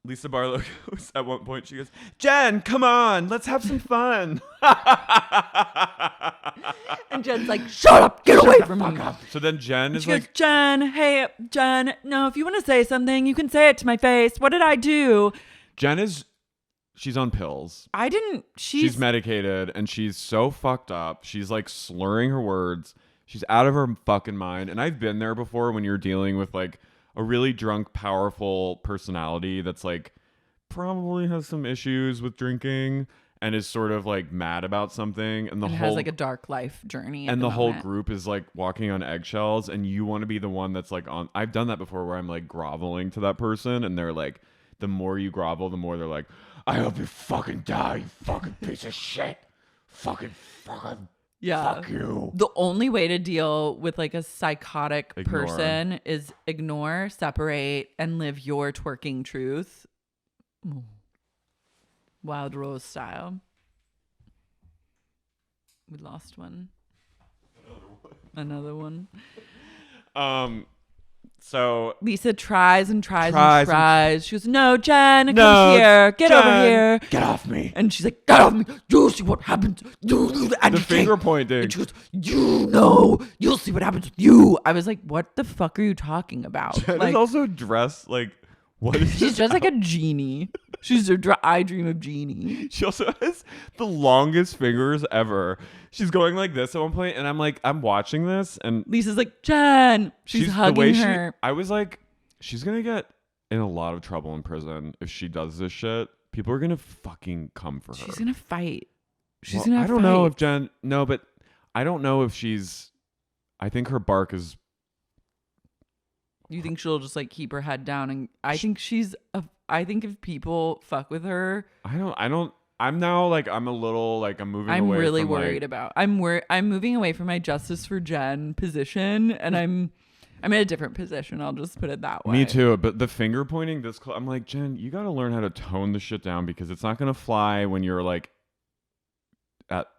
Lisa Barlow goes, at one point, she goes, "Jen, come on, let's have some fun." And Jen's like, shut up, get away from me. So then Jen is She goes, like, Jen, hey, Jen, no, if you want to say something, you can say it to my face. What did I do? she's on pills. She's She's medicated and she's so fucked up. She's like slurring her words. She's out of her fucking mind. And I've been there before when you're dealing with like a really drunk, powerful personality that's like probably has some issues with drinking and is sort of like mad about something. And has like a dark life journey. and at the whole moment. group is like walking on eggshells, and you want to be the one that's like on. I've done that before where I'm like groveling to that person, and they're like, the more you grovel, the more they're like, "I hope you fucking die, you fucking piece of shit. Fucking Yeah. fuck you." The only way to deal with like a psychotic Ignore. person is ignore, separate, and live your twerking truth. Ooh. Wild Rose style. We lost one. Another one. So Lisa tries and tries Tries and tries. She goes, "No, Jen, No, come here. Get over Jen, here. get off me. And she's like, "Get off me. You'll see what happens. And The finger pointing. And she goes, "You know, you'll see what happens with you." I was like, "What the fuck are you talking about?" Jen Like, is also dressed like, what is she's this? just like a genie. She's I dream of genie. She also has the longest fingers ever. She's going like this at one point, and I'm like, I'm watching this, and Lisa's like, "Jen." She's hugging her. I was like, she's gonna get in a lot of trouble in prison if she does this shit. People are gonna fucking come for her. She's gonna fight. She's Well, gonna. I don't know fight. if Jen. No, but I don't know if she's. I think her bark is. You think she'll just like keep her head down? And I think I think if people fuck with her, I don't. I'm now like I'm a little like I'm moving. I'm away really from, worried like, about. I'm moving away from my Justice for Jen position, and I'm in a different position. I'll just put it that way. Me too. But the finger pointing this I'm like, Jen, you got to learn how to tone the shit down because it's not gonna fly when you're like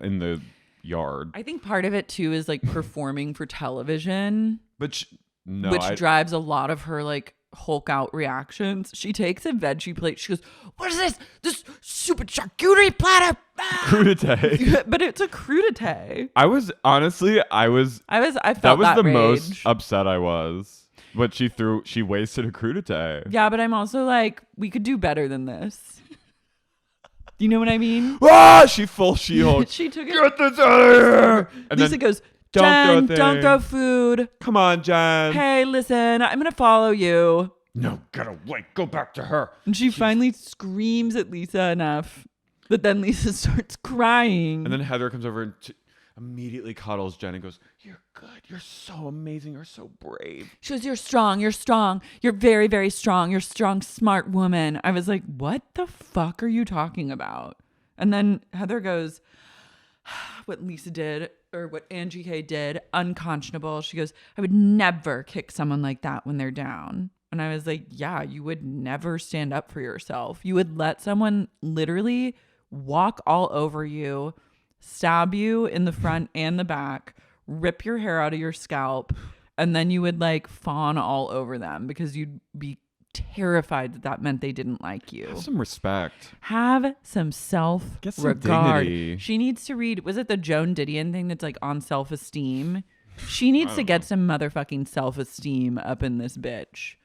in the yard. I think part of it too is like performing for television, But which drives a lot of her like Hulk out reactions. She takes a veggie plate. She goes, "What is this? This stupid charcuterie platter!" Ah!" crudité. But it's a crudité. I was honestly, I felt that was the rage. most upset I was. But she wasted a crudité. Yeah, but I'm also like, we could do better than this. You know what I mean? Ah, she full She-Hulk. She took it. Get this out of here. And Lisa then, goes, "Don't throw a "Jen, don't thing." throw food. Come on, Jen. Hey, listen, I'm gonna follow you." No, get away. Go back to her. And she finally screams at Lisa enough, but then Lisa starts crying. And then Heather comes over and immediately cuddles Jen and goes, "You're good. You're so amazing. You're so brave." She goes, "You're strong. You're strong. You're very, very strong. You're a strong, smart woman." I was like, what the fuck are you talking about? And then Heather goes, what Lisa did, or what Angie K did, unconscionable. She goes, "I would never kick someone like that when they're down." And I was like, yeah, you would never stand up for yourself. You would let someone literally walk all over you, stab you in the front and the back, rip your hair out of your scalp, and then you would like fawn all over them because you'd be terrified that that meant they didn't like you. Have some respect. Have some self-regard. Get some dignity. She needs to read, was it the Joan Didion thing that's like on self-esteem? She needs to get some motherfucking self-esteem up in this bitch.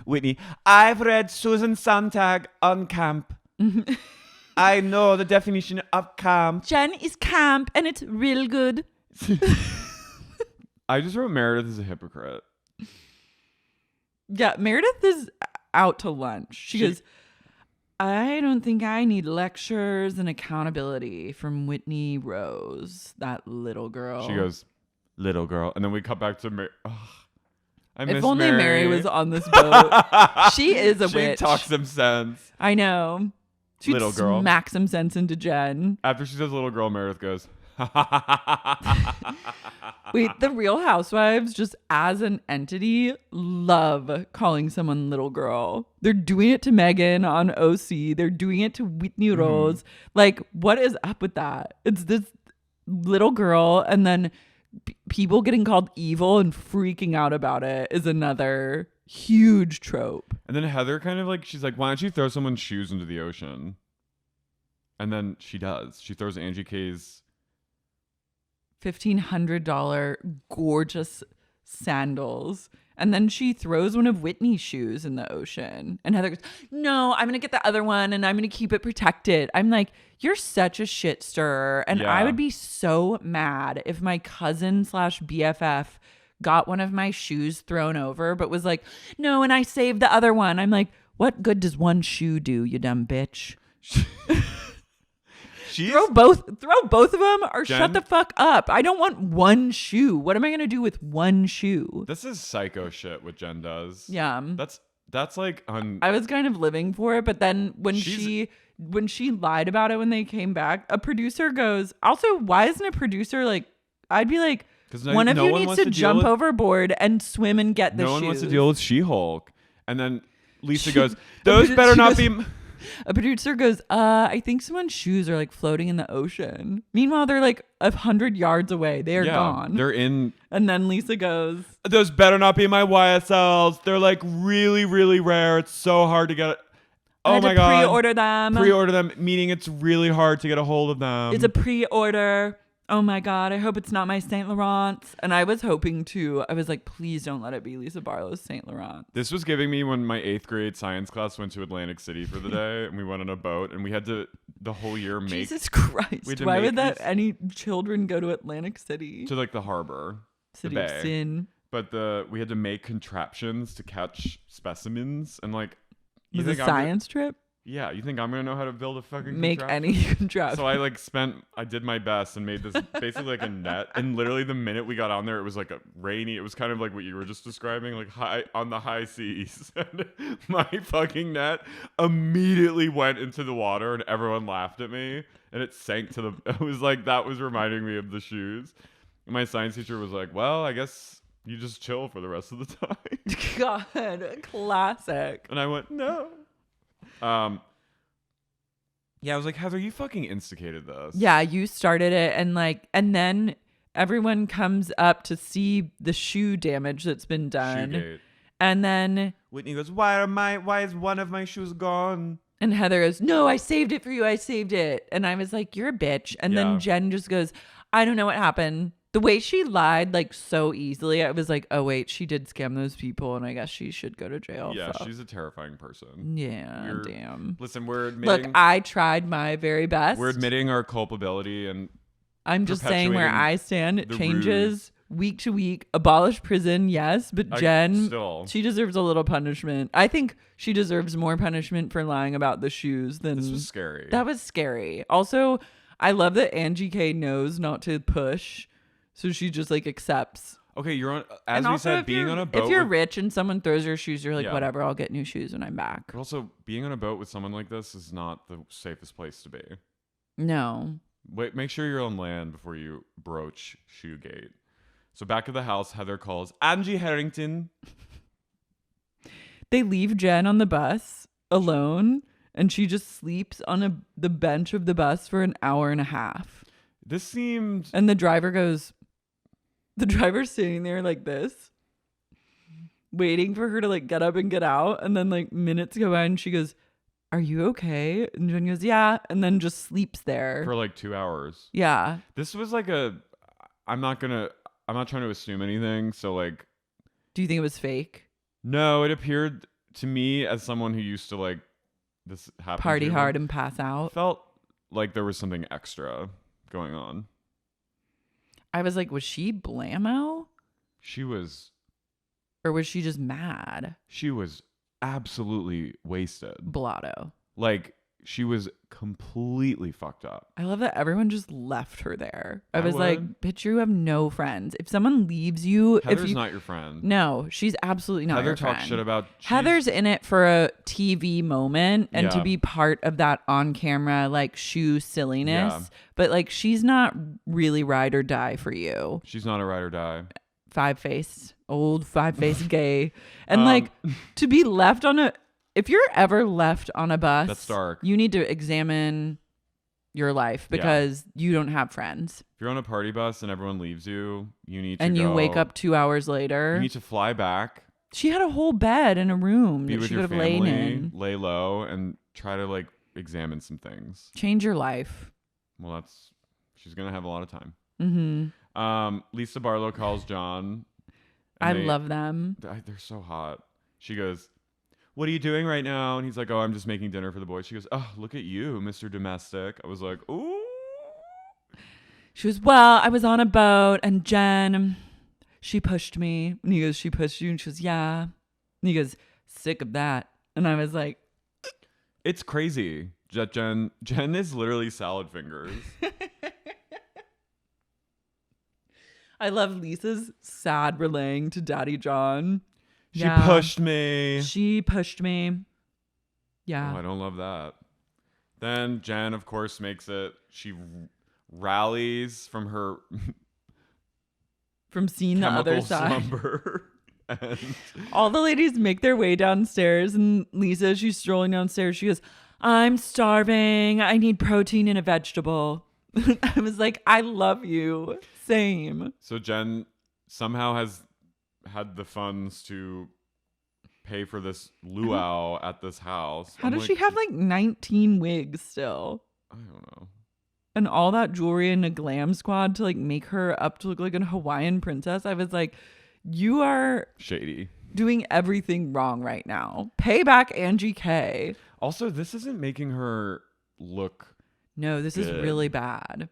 Whitney, I've read Susan Sontag on camp. I know the definition of camp. Jen is camp and it's real good. I just wrote Meredith is a hypocrite. Yeah, Meredith is out to lunch. She goes, I don't think I need lectures and accountability from Whitney Rose, that little girl. She goes, little girl. And then we cut back to Mary. If only Mary was on this boat. She is a witch. She talks some sense. I know. She'd Little girl. smack some sense into Jen. After she says little girl, Meredith goes, Wait, the Real Housewives, just as an entity, love calling someone little girl. They're doing it to Megan on OC. They're doing it to Whitney Rose. Like, what is up with that? It's this little girl, and then people getting called evil and freaking out about it is another huge trope. And then Heather kind of like, she's like, why don't you throw someone's shoes into the ocean? And then she does. She throws Angie K's $1,500 gorgeous sandals. And then she throws one of Whitney's shoes in the ocean. And Heather goes, no, I'm going to get the other one and I'm going to keep it protected. I'm like, you're such a shit stirrer. And I would be so mad if my cousin / BFF got one of my shoes thrown over, but was like, no, and I saved the other one. I'm like, what good does one shoe do, you dumb bitch? Throw both of them or Jen, shut the fuck up. I don't want one shoe. What am I going to do with one shoe? This is psycho shit what Jen does. Yeah. That's like I was kind of living for it, but then when she lied about it when they came back, a producer goes, also, why isn't a producer like, I'd be like, one of you needs to jump overboard and swim and get the shoes. No one wants to deal with She-Hulk. And then Lisa goes, those better not be... A producer goes, I think someone's shoes are like floating in the ocean. Meanwhile, they're like 100 yards away. They are gone. They're in. And then Lisa goes, those better not be my YSLs. They're like really, really rare. It's so hard to get. Oh my God. Pre-order them. Pre-order them, meaning it's really hard to get a hold of them. It's a pre-order. Oh my God, I hope it's not my Saint Laurent's. And I was hoping to. I was like, please don't let it be Lisa Barlow's Saint Laurent. This was giving me when my 8th grade science class went to Atlantic City for the day, and we went on a boat, and we had to the whole year make. Jesus Christ! Why would that any children go to Atlantic City? To like the harbor, City the of bay. Sin. But we had to make contraptions to catch specimens, and like. Was it a science trip? Yeah, you think I'm gonna know how to build a fucking make contraption? any contraption? So I did my best and made this basically like a net. And literally the minute we got on there, it was like a rainy. It was kind of like what you were just describing, like high on the high seas. And my fucking net immediately went into the water, and everyone laughed at me. And it sank to the. It was like that was reminding me of the shoes. And my science teacher was like, "Well, I guess you just chill for the rest of the time." God, classic. And I went, "No." Yeah, I was like, Heather, you fucking instigated this. Yeah, you started it, and then everyone comes up to see the shoe damage that's been done. Shoegate. And then Whitney goes, why is one of my shoes gone? And Heather goes, no, I saved it for you. I saved it. And I was like, you're a bitch. And then Jen just goes, I don't know what happened. The way she lied like so easily, I was like, oh wait, she did scam those people, and I guess she should go to jail. Yeah, she's a terrifying person. Yeah, damn. Listen, we're admitting. Look, I tried my very best. We're admitting our culpability, and I'm just saying where I stand. It changes week to week. Abolish prison, yes, but Jen, she deserves a little punishment. I think she deserves more punishment for lying about the shoes than. This was scary. That was scary. Also, I love that Angie K knows not to push. So she just like accepts. Okay, you're on. As we said, being on a boat. If you're rich and someone throws your shoes, you're like, whatever. I'll get new shoes when I'm back. But also, being on a boat with someone like this is not the safest place to be. No. Wait, make sure you're on land before you broach Shoegate. So back at the house, Heather calls Angie Harrington. They leave Jen on the bus alone, and she just sleeps on the bench of the bus for an hour and a half. This seemed. And the driver's sitting there like this. waiting for her to like get up and get out. And then like minutes go by and she goes, "Are you okay?" And Jen goes, "Yeah." And then just sleeps there. For like 2 hours. Yeah. This was like I'm not trying to assume anything. So like, Do you think it was fake? no, it appeared to me as someone who used to like this happen Party to, hard and pass out. felt like there was something extra going on. I was like, was she blammo? She was Or was she just mad? absolutely wasted. Blotto. Like she was completely fucked up. I love that everyone just left her there. I was would. like, bitch, you have no friends. If someone leaves you, Heather's not your friend. No, she's absolutely not Heather your friend. talks shit about. Heather's in it for a TV moment and to Yeah. be part of that on camera like shoe silliness. Yeah. But like she's not really ride or die for you. She's not a ride or die. Old five-faced gay. And like to be left on if you're ever left on a bus, That's dark. you need to examine your life because you don't have friends. If you're on a party bus and everyone leaves you, you need to And you wake up 2 hours later. You need to fly back, She had a whole bed in a room be that with she your could have lain family, in. lay low, and try to like examine some things. Change your life. Well, she's gonna have a lot of time. Mm-hmm. Lisa Barlow calls John. I love them. They're so hot. She goes, "What are you doing right now?" And he's like, "Oh, I'm just making dinner for the boys." She goes, "Oh, look at you, Mr. Domestic." I was like, "Ooh." She was, "Well, I was on a boat and Jen, she pushed me." And he goes, "She pushed you?" And she goes, "Yeah." And he goes, "Sick of that." And I was like, It's crazy. Jen is literally salad fingers. I love Lisa's sad relaying to Daddy John. She pushed me. She pushed me. Yeah. Oh, I don't love that. Then Jen, of course, makes it. She rallies from her From seeing the other chemical side. slumber. And All the ladies make their way downstairs, and Lisa, she's strolling downstairs. She goes, "I'm starving. I need protein and a vegetable." I was like, I love you. Same. so Jen somehow has had the funds to pay for this luau at this house. How I'm does like, she have like 19 wigs still? I don't know. And all that jewelry and a glam squad to like make her up to look like a Hawaiian princess. I was like, you are Shady. doing everything wrong right now. Pay back Angie K. Also, this isn't making her look No, this is good. really bad.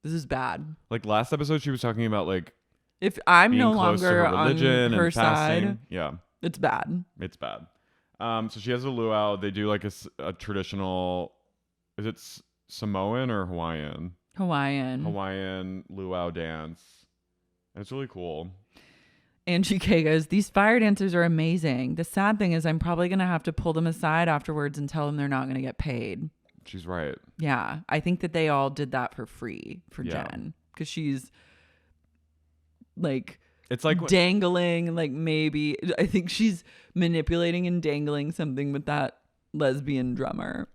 This is bad. like last episode. She was talking about like If I'm being no close to longer her religion on her and fasting. side, Yeah. it's bad. It's bad. So she has a luau. They do like a traditional, is it Samoan or Hawaiian? Hawaiian. Hawaiian luau dance. And it's really cool. Angie K goes, "These fire dancers are amazing. The sad thing is I'm probably going to have to pull them aside afterwards and tell them they're not going to get paid." She's right. Yeah. I think that they all did that for free for Yeah. Jen. Because she's like It's like dangling, like maybe, I think she's manipulating and dangling something with that lesbian drummer.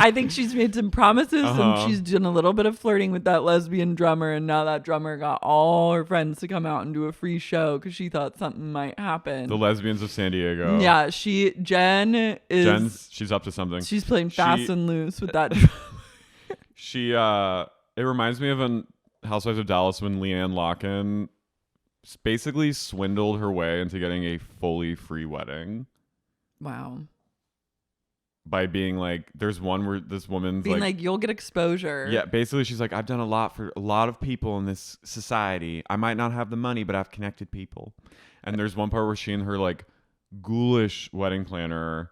I think she's made some promises and she's done a little bit of flirting with that lesbian drummer, and now that drummer got all her friends to come out and do a free show because she thought something might happen. the lesbians of San Diego. Yeah, She's up to something. She's playing fast and loose with that drummer. It reminds me of an Housewives of Dallas when Leanne Locken basically swindled her way into getting a fully free wedding Wow. by being like, there's one where this woman's Being like, you'll get exposure. yeah, basically she's like, I've done a lot for a lot of people in this society. I might not have the money, but I've connected people. And there's one part where she and her like ghoulish wedding planner,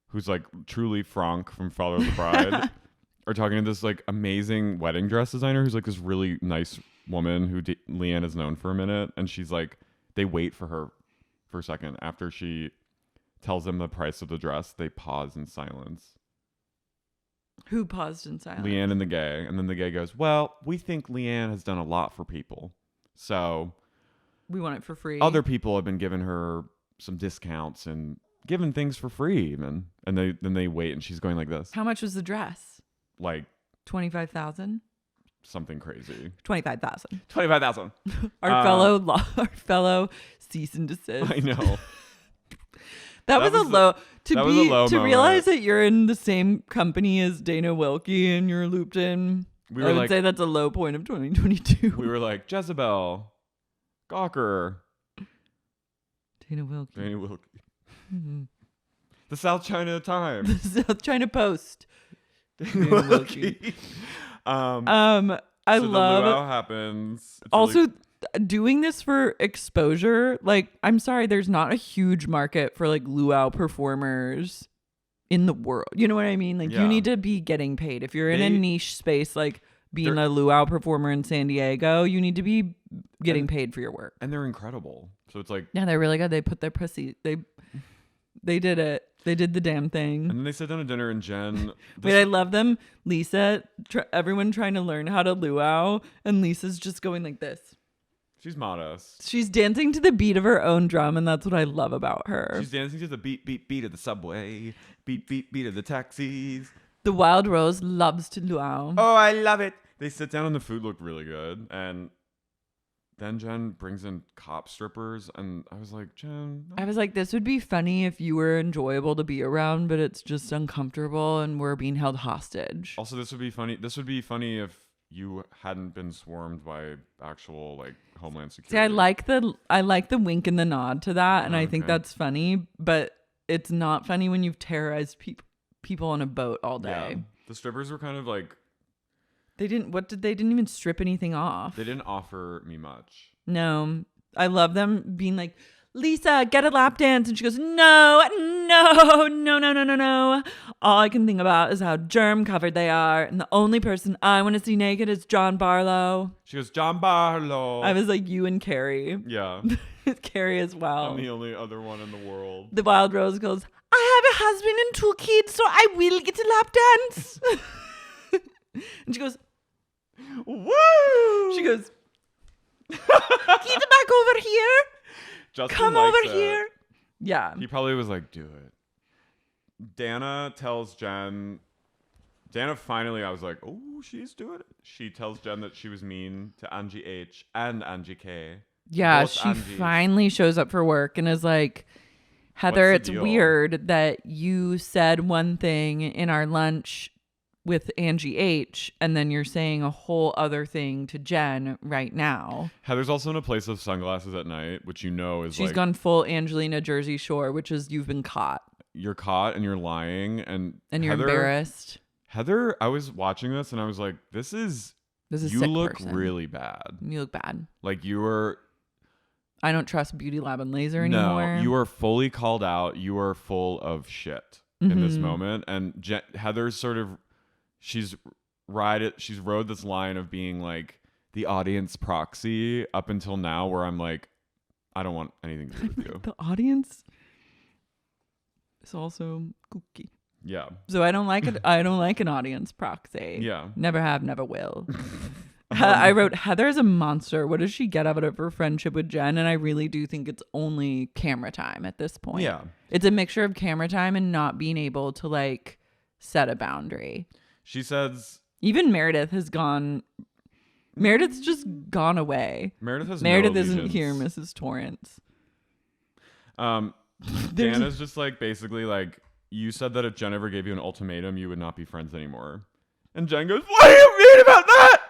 who's like truly Franck from Follow the Bride, are talking to this like amazing wedding dress designer who's like this really nice woman who Leanne is known for a minute. And she's like, they wait for her for a second after she tells them the price of the dress. They pause in silence. Who paused in silence? Leanne and the gay. And then the gay goes, well, we think Leanne has done a lot for people. So We want it for free. other people have been giving her some discounts and giving things for free even. And then they wait and she's going like this. How much was the dress? Like 25,000. something crazy. 25,000. 25,000. Our fellow cease and desist. I know. That was a low moment. realize that you're in the same company as Dana Wilkie and you're looped in. I would say that's a low point of 2022. We were like Jezebel, Gawker, Dana Wilkie. Mm-hmm. The South China Times. The South China Post. Dana Wilkie. I so love the luau happens. It's also really... doing this for exposure. Like, I'm sorry, there's not a huge market for like luau performers in the world. You know what I mean? Like, you need to be getting paid. If you're in a niche space, like being a luau performer in San Diego, you need to be getting paid for your work. And they're incredible. So it's like, yeah, they're really good. They put their pussy. They did it. They did the damn thing. And then they sit down to dinner, and Jen. Wait, I love them. Lisa, everyone trying to learn how to luau, and Lisa's just going like this. She's modest. She's dancing to the beat of her own drum, and that's what I love about her. She's dancing to the beat, beat, beat of the subway, beat, beat, beat of the taxis. The Wild Rose loves to luau. Oh, I love it. They sit down, and the food looked really good, and then Jen brings in cop strippers, and I was like, Jen. No. I was like, this would be funny if you were enjoyable to be around, but it's just uncomfortable, and we're being held hostage. Also, this would be funny. This would be funny if you hadn't been swarmed by actual like Homeland Security. See, I like the wink and the nod to that, and I think that's funny, but it's not funny when you've terrorized people on a boat all day. Yeah. The strippers were kind of like. They didn't even strip anything off. They didn't offer me much. No. I love them being like, Lisa, get a lap dance. And she goes, no. All I can think about is how germ covered they are. And the only person I want to see naked is John Barlow. She goes, John Barlow. I was like, you and Carrie. Yeah. Carrie as well. I'm the only other one in the world. The Wild Rose goes, I have a husband and 2 kids, so I will get a lap dance. And she goes, woo! She goes, get back over here. Justin Come over here. Yeah. He probably was like, do it. Dana tells Jen. Dana finally, I was like, oh, she's doing it. She tells Jen that she was mean to Angie H and Angie K. Yeah, Both she Angies. finally shows up for work and is like, Heather, it's deal? weird that you said one thing in our lunch with Angie H, and then you're saying a whole other thing to Jen right now. Heather's also in a place of sunglasses at night, which you know is She's gone full Angelina Jersey Shore, which is you've been caught. You're caught and you're lying and you're embarrassed. Heather, I was watching this and I was like, this is you sick look person. really bad. You look bad. Like you were. I don't trust Beauty Lab and Laser anymore. No, you are fully called out. You are full of shit in this moment. And Heather's sort of. She's rode this line of being like the audience proxy up until now where I'm like, I don't want anything to do with you. The audience is also kooky. Yeah. So I don't like it. I don't like an audience proxy. Yeah. Never have, never will. I wrote, Heather's a monster. What does she get out of her friendship with Jen? And I really do think it's only camera time at this point. Yeah. It's a mixture of camera time and not being able to like set a boundary. She says even Meredith has gone. Meredith's just gone away. Meredith isn't here, Mrs. Torrance. Dana's just like basically like, you said that if Jen ever gave you an ultimatum, you would not be friends anymore. And Jen goes, what do you mean about that?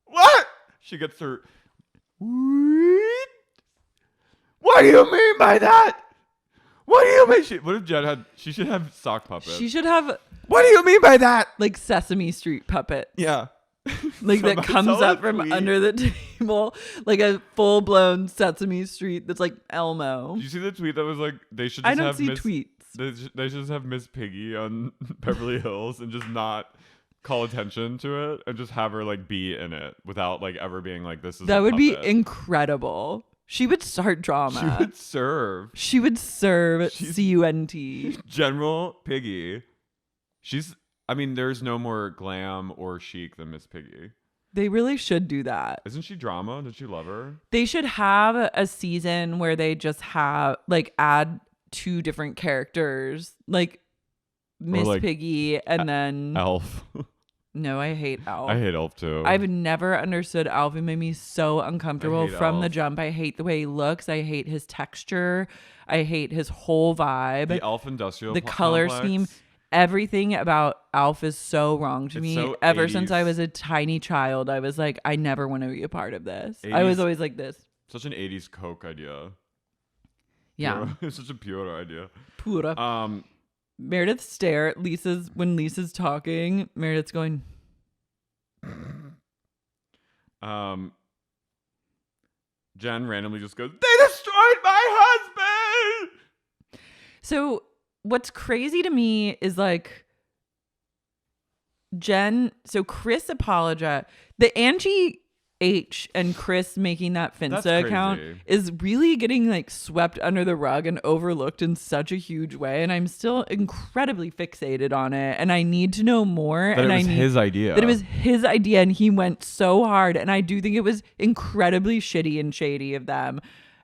What? She gets her. What do you mean by that? What do you mean? What if Jen had? She should have sock puppets. She should have. What do you mean by that? Like Sesame Street puppet. Yeah. Like that comes up from under the table. Like a full blown Sesame Street that's like Elmo. Did you see the tweet that was like, they should just I don't have see tweets. They should just have Miss Piggy on Beverly Hills and just not call attention to it and just have her like be in it without like ever being like, this is that a would puppet. be incredible. She would start drama. She would serve. She would serve at CUNT. General Piggy. There's no more glam or chic than Miss Piggy. They really should do that. Isn't she drama? Did you love her? They should have a season where they just have like add 2 different characters, like Miss like Piggy and then Elf. No, I hate Alf. I hate Elf too. I've never understood Alf. He made me so uncomfortable hate from the Alf. jump. I hate the way he looks. I hate his texture. I hate his whole vibe. The Elf industrial the color complex. scheme. Everything about Alf is so wrong to It's me. so Ever 80s. since I was a tiny child, I was like, I never want to be a part of this. I 80s. was always like this. Such an 80s Coke idea. Yeah. Pure. It's such a pure idea. Pura. Meredith stare at when Lisa's talking. Meredith's going, Jen randomly just goes, "They destroyed my husband!" so what's crazy to me is like so Chris apologized. The Angie H and Chris making that That's Finsta account crazy. is really getting like swept under the rug and overlooked in such a huge way. And I'm still incredibly fixated on it. And I need to know more. That and it was his idea. That it was his idea and he went so hard. And I do think it was incredibly shitty and shady of them.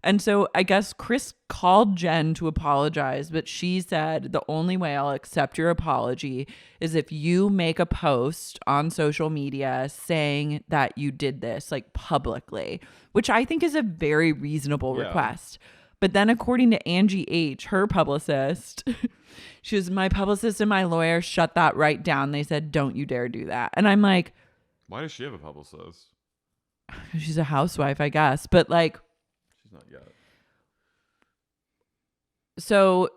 And so I guess Chris called Jen to apologize, but she said the only way I'll accept your apology is if you make a post on social media saying that you did this like publicly, which I think is a very reasonable request. But then according to Angie H, her publicist, she was, my publicist and my lawyer shut that right down. They said, don't you dare do that. And I'm like, why does she have a publicist? she's a housewife, I guess. But like, Not yet. so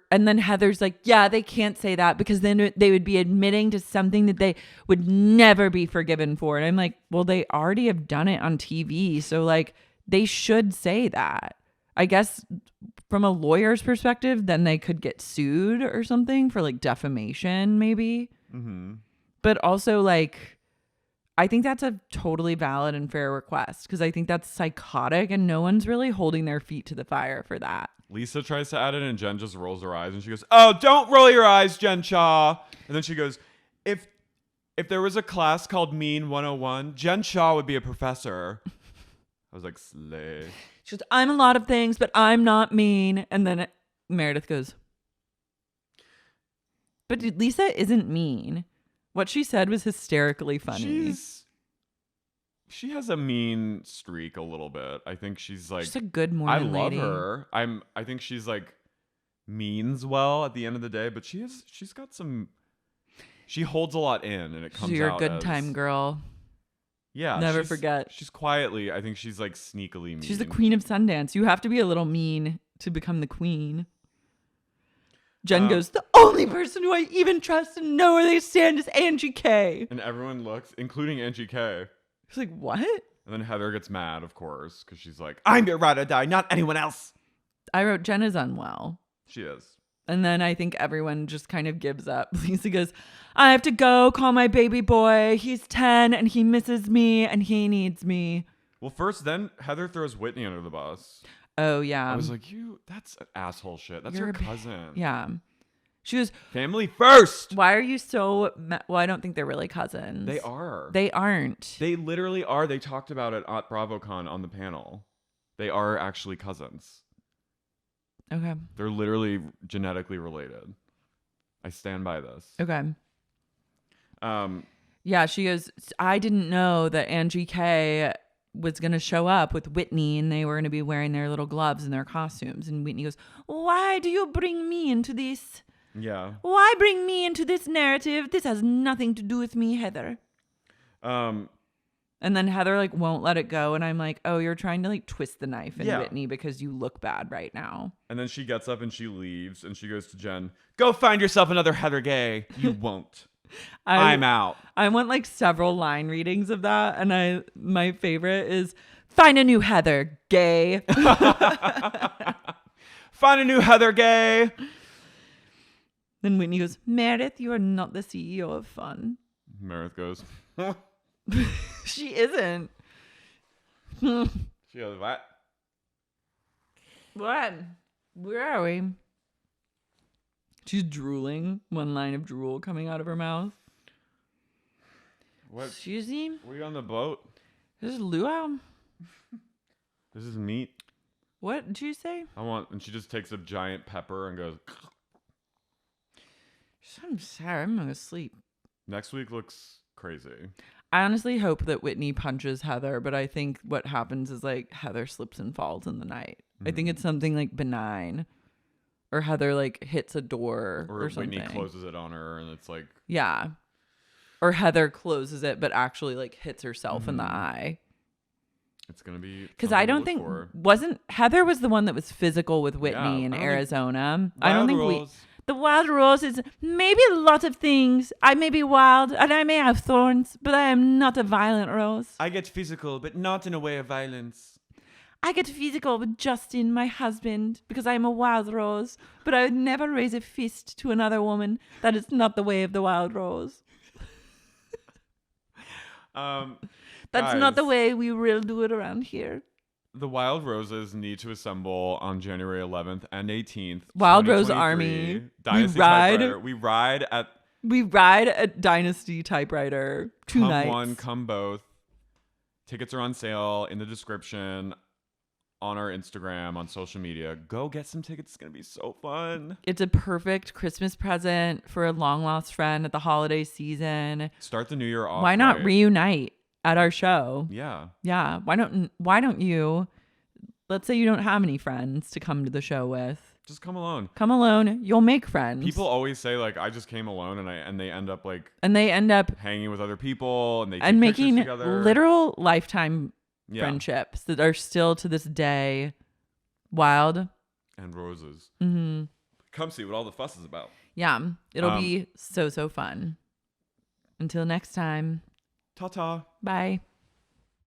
and then Heather's like, yeah, they can't say that because then they would be admitting to something that they would never be forgiven for. And I'm like, well, they already have done it on TV. So like they should say that. I guess from a lawyer's perspective, then they could get sued or something for like defamation maybe. Mm-hmm. But also like, I think that's a totally valid and fair request because I think that's psychotic and no one's really holding their feet to the fire for that. Lisa tries to add it and Jen just rolls her eyes and she goes, "Oh, don't roll your eyes, Jen Shaw." And then she goes, if there was a class called Mean 101, Jen Shaw would be a professor. I was like, slay. She goes, I'm a lot of things, but I'm not mean. And then Meredith goes, but Lisa isn't mean. What she said was hysterically funny. She has a mean streak a little bit. I think she's like, she's a good morning lady. I love her. I think she's like means well at the end of the day, but she's got some. She holds a lot in, and it comes. So you're out a good as, time girl. Yeah, never forget. She's quietly. I think she's like sneakily mean. She's the queen of Sundance. You have to be a little mean to become the queen. Jen goes, the only person who I even trust and know where they stand is Angie K. And everyone looks, including Angie K. She's like, what? And then Heather gets mad, of course, because she's like, I'm your ride or die, not anyone else. I wrote, Jen is unwell. She is. And then I think everyone just kind of gives up. Lisa goes, I have to go call my baby boy. He's 10 and he misses me and he needs me. Well, first, then Heather throws Whitney under the bus. Oh, yeah. I was like, that's an asshole shit. That's your cousin. Yeah. She was, family first. why are you so, well, I don't think they're really cousins. They are. They aren't. They literally are. They talked about it at BravoCon on the panel. They are actually cousins. Okay. They're literally genetically related. I stand by this. Okay. Yeah, she goes, I didn't know that Angie K was going to show up with Whitney and they were going to be wearing their little gloves and their costumes. And Whitney goes, why do you bring me into this? Yeah. Why bring me into this narrative? This has nothing to do with me, Heather. And then Heather like won't let it go. And I'm like, oh, you're trying to like twist the knife in Whitney because you look bad right now. And then she gets up and she leaves and she goes to Jen, go find yourself another Heather Gay. You won't. I'm out. I want like several line readings of that. And my favorite is find a new Heather Gay. Find a new Heather Gay. Then Whitney goes, Meredith, you are not the CEO of fun. Meredith goes, she isn't. She goes, what? What? Where are we? She's drooling. One line of drool coming out of her mouth. What? Excuse me? We on the boat? This is luau. This is meat. What did you say? And she just takes a giant pepper and goes. I'm sorry. I'm going to sleep. Next week looks crazy. I honestly hope that Whitney punches Heather, but I think what happens is like Heather slips and falls in the night. I think it's something like benign, or Heather like hits a door or something. Whitney closes it on her, and it's like, yeah, or Heather closes it but actually like hits herself in the eye. It's gonna be, because I don't think wasn't Heather was the one that was physical with Whitney in Arizona. I don't think the wild rose is maybe a lot of things. I may be wild and I may have thorns, but I am not a violent rose. I get physical, but not in a way of violence. I get physical with Justin, my husband, because I am a wild rose, but I would never raise a fist to another woman. That is not the way of the wild rose. That's not the way we will do it around here. The Wild Roses need to assemble on January 11th and 18th. Wild Rose Army. Dynasty Typewriter. We ride at Dynasty Typewriter 2 nights. Come one, come both. Tickets are on sale in the description, on our Instagram, on social media. Go get some tickets. It's going to be so fun. It's a perfect Christmas present for a long lost friend at the holiday season. Start the new year off. Why not reunite at our show? Yeah. Yeah. Why don't you, let's say you don't have any friends to come to the show with. Just come alone. Come alone. You'll make friends. People always say like, I just came alone, and they end up hanging with other people, and they take making together. Literal lifetime friendships that are still to this day wild. And roses. Mm-hmm. Come see what all the fuss is about. Yeah. It'll be so fun. Until next time. Ta-ta. Bye.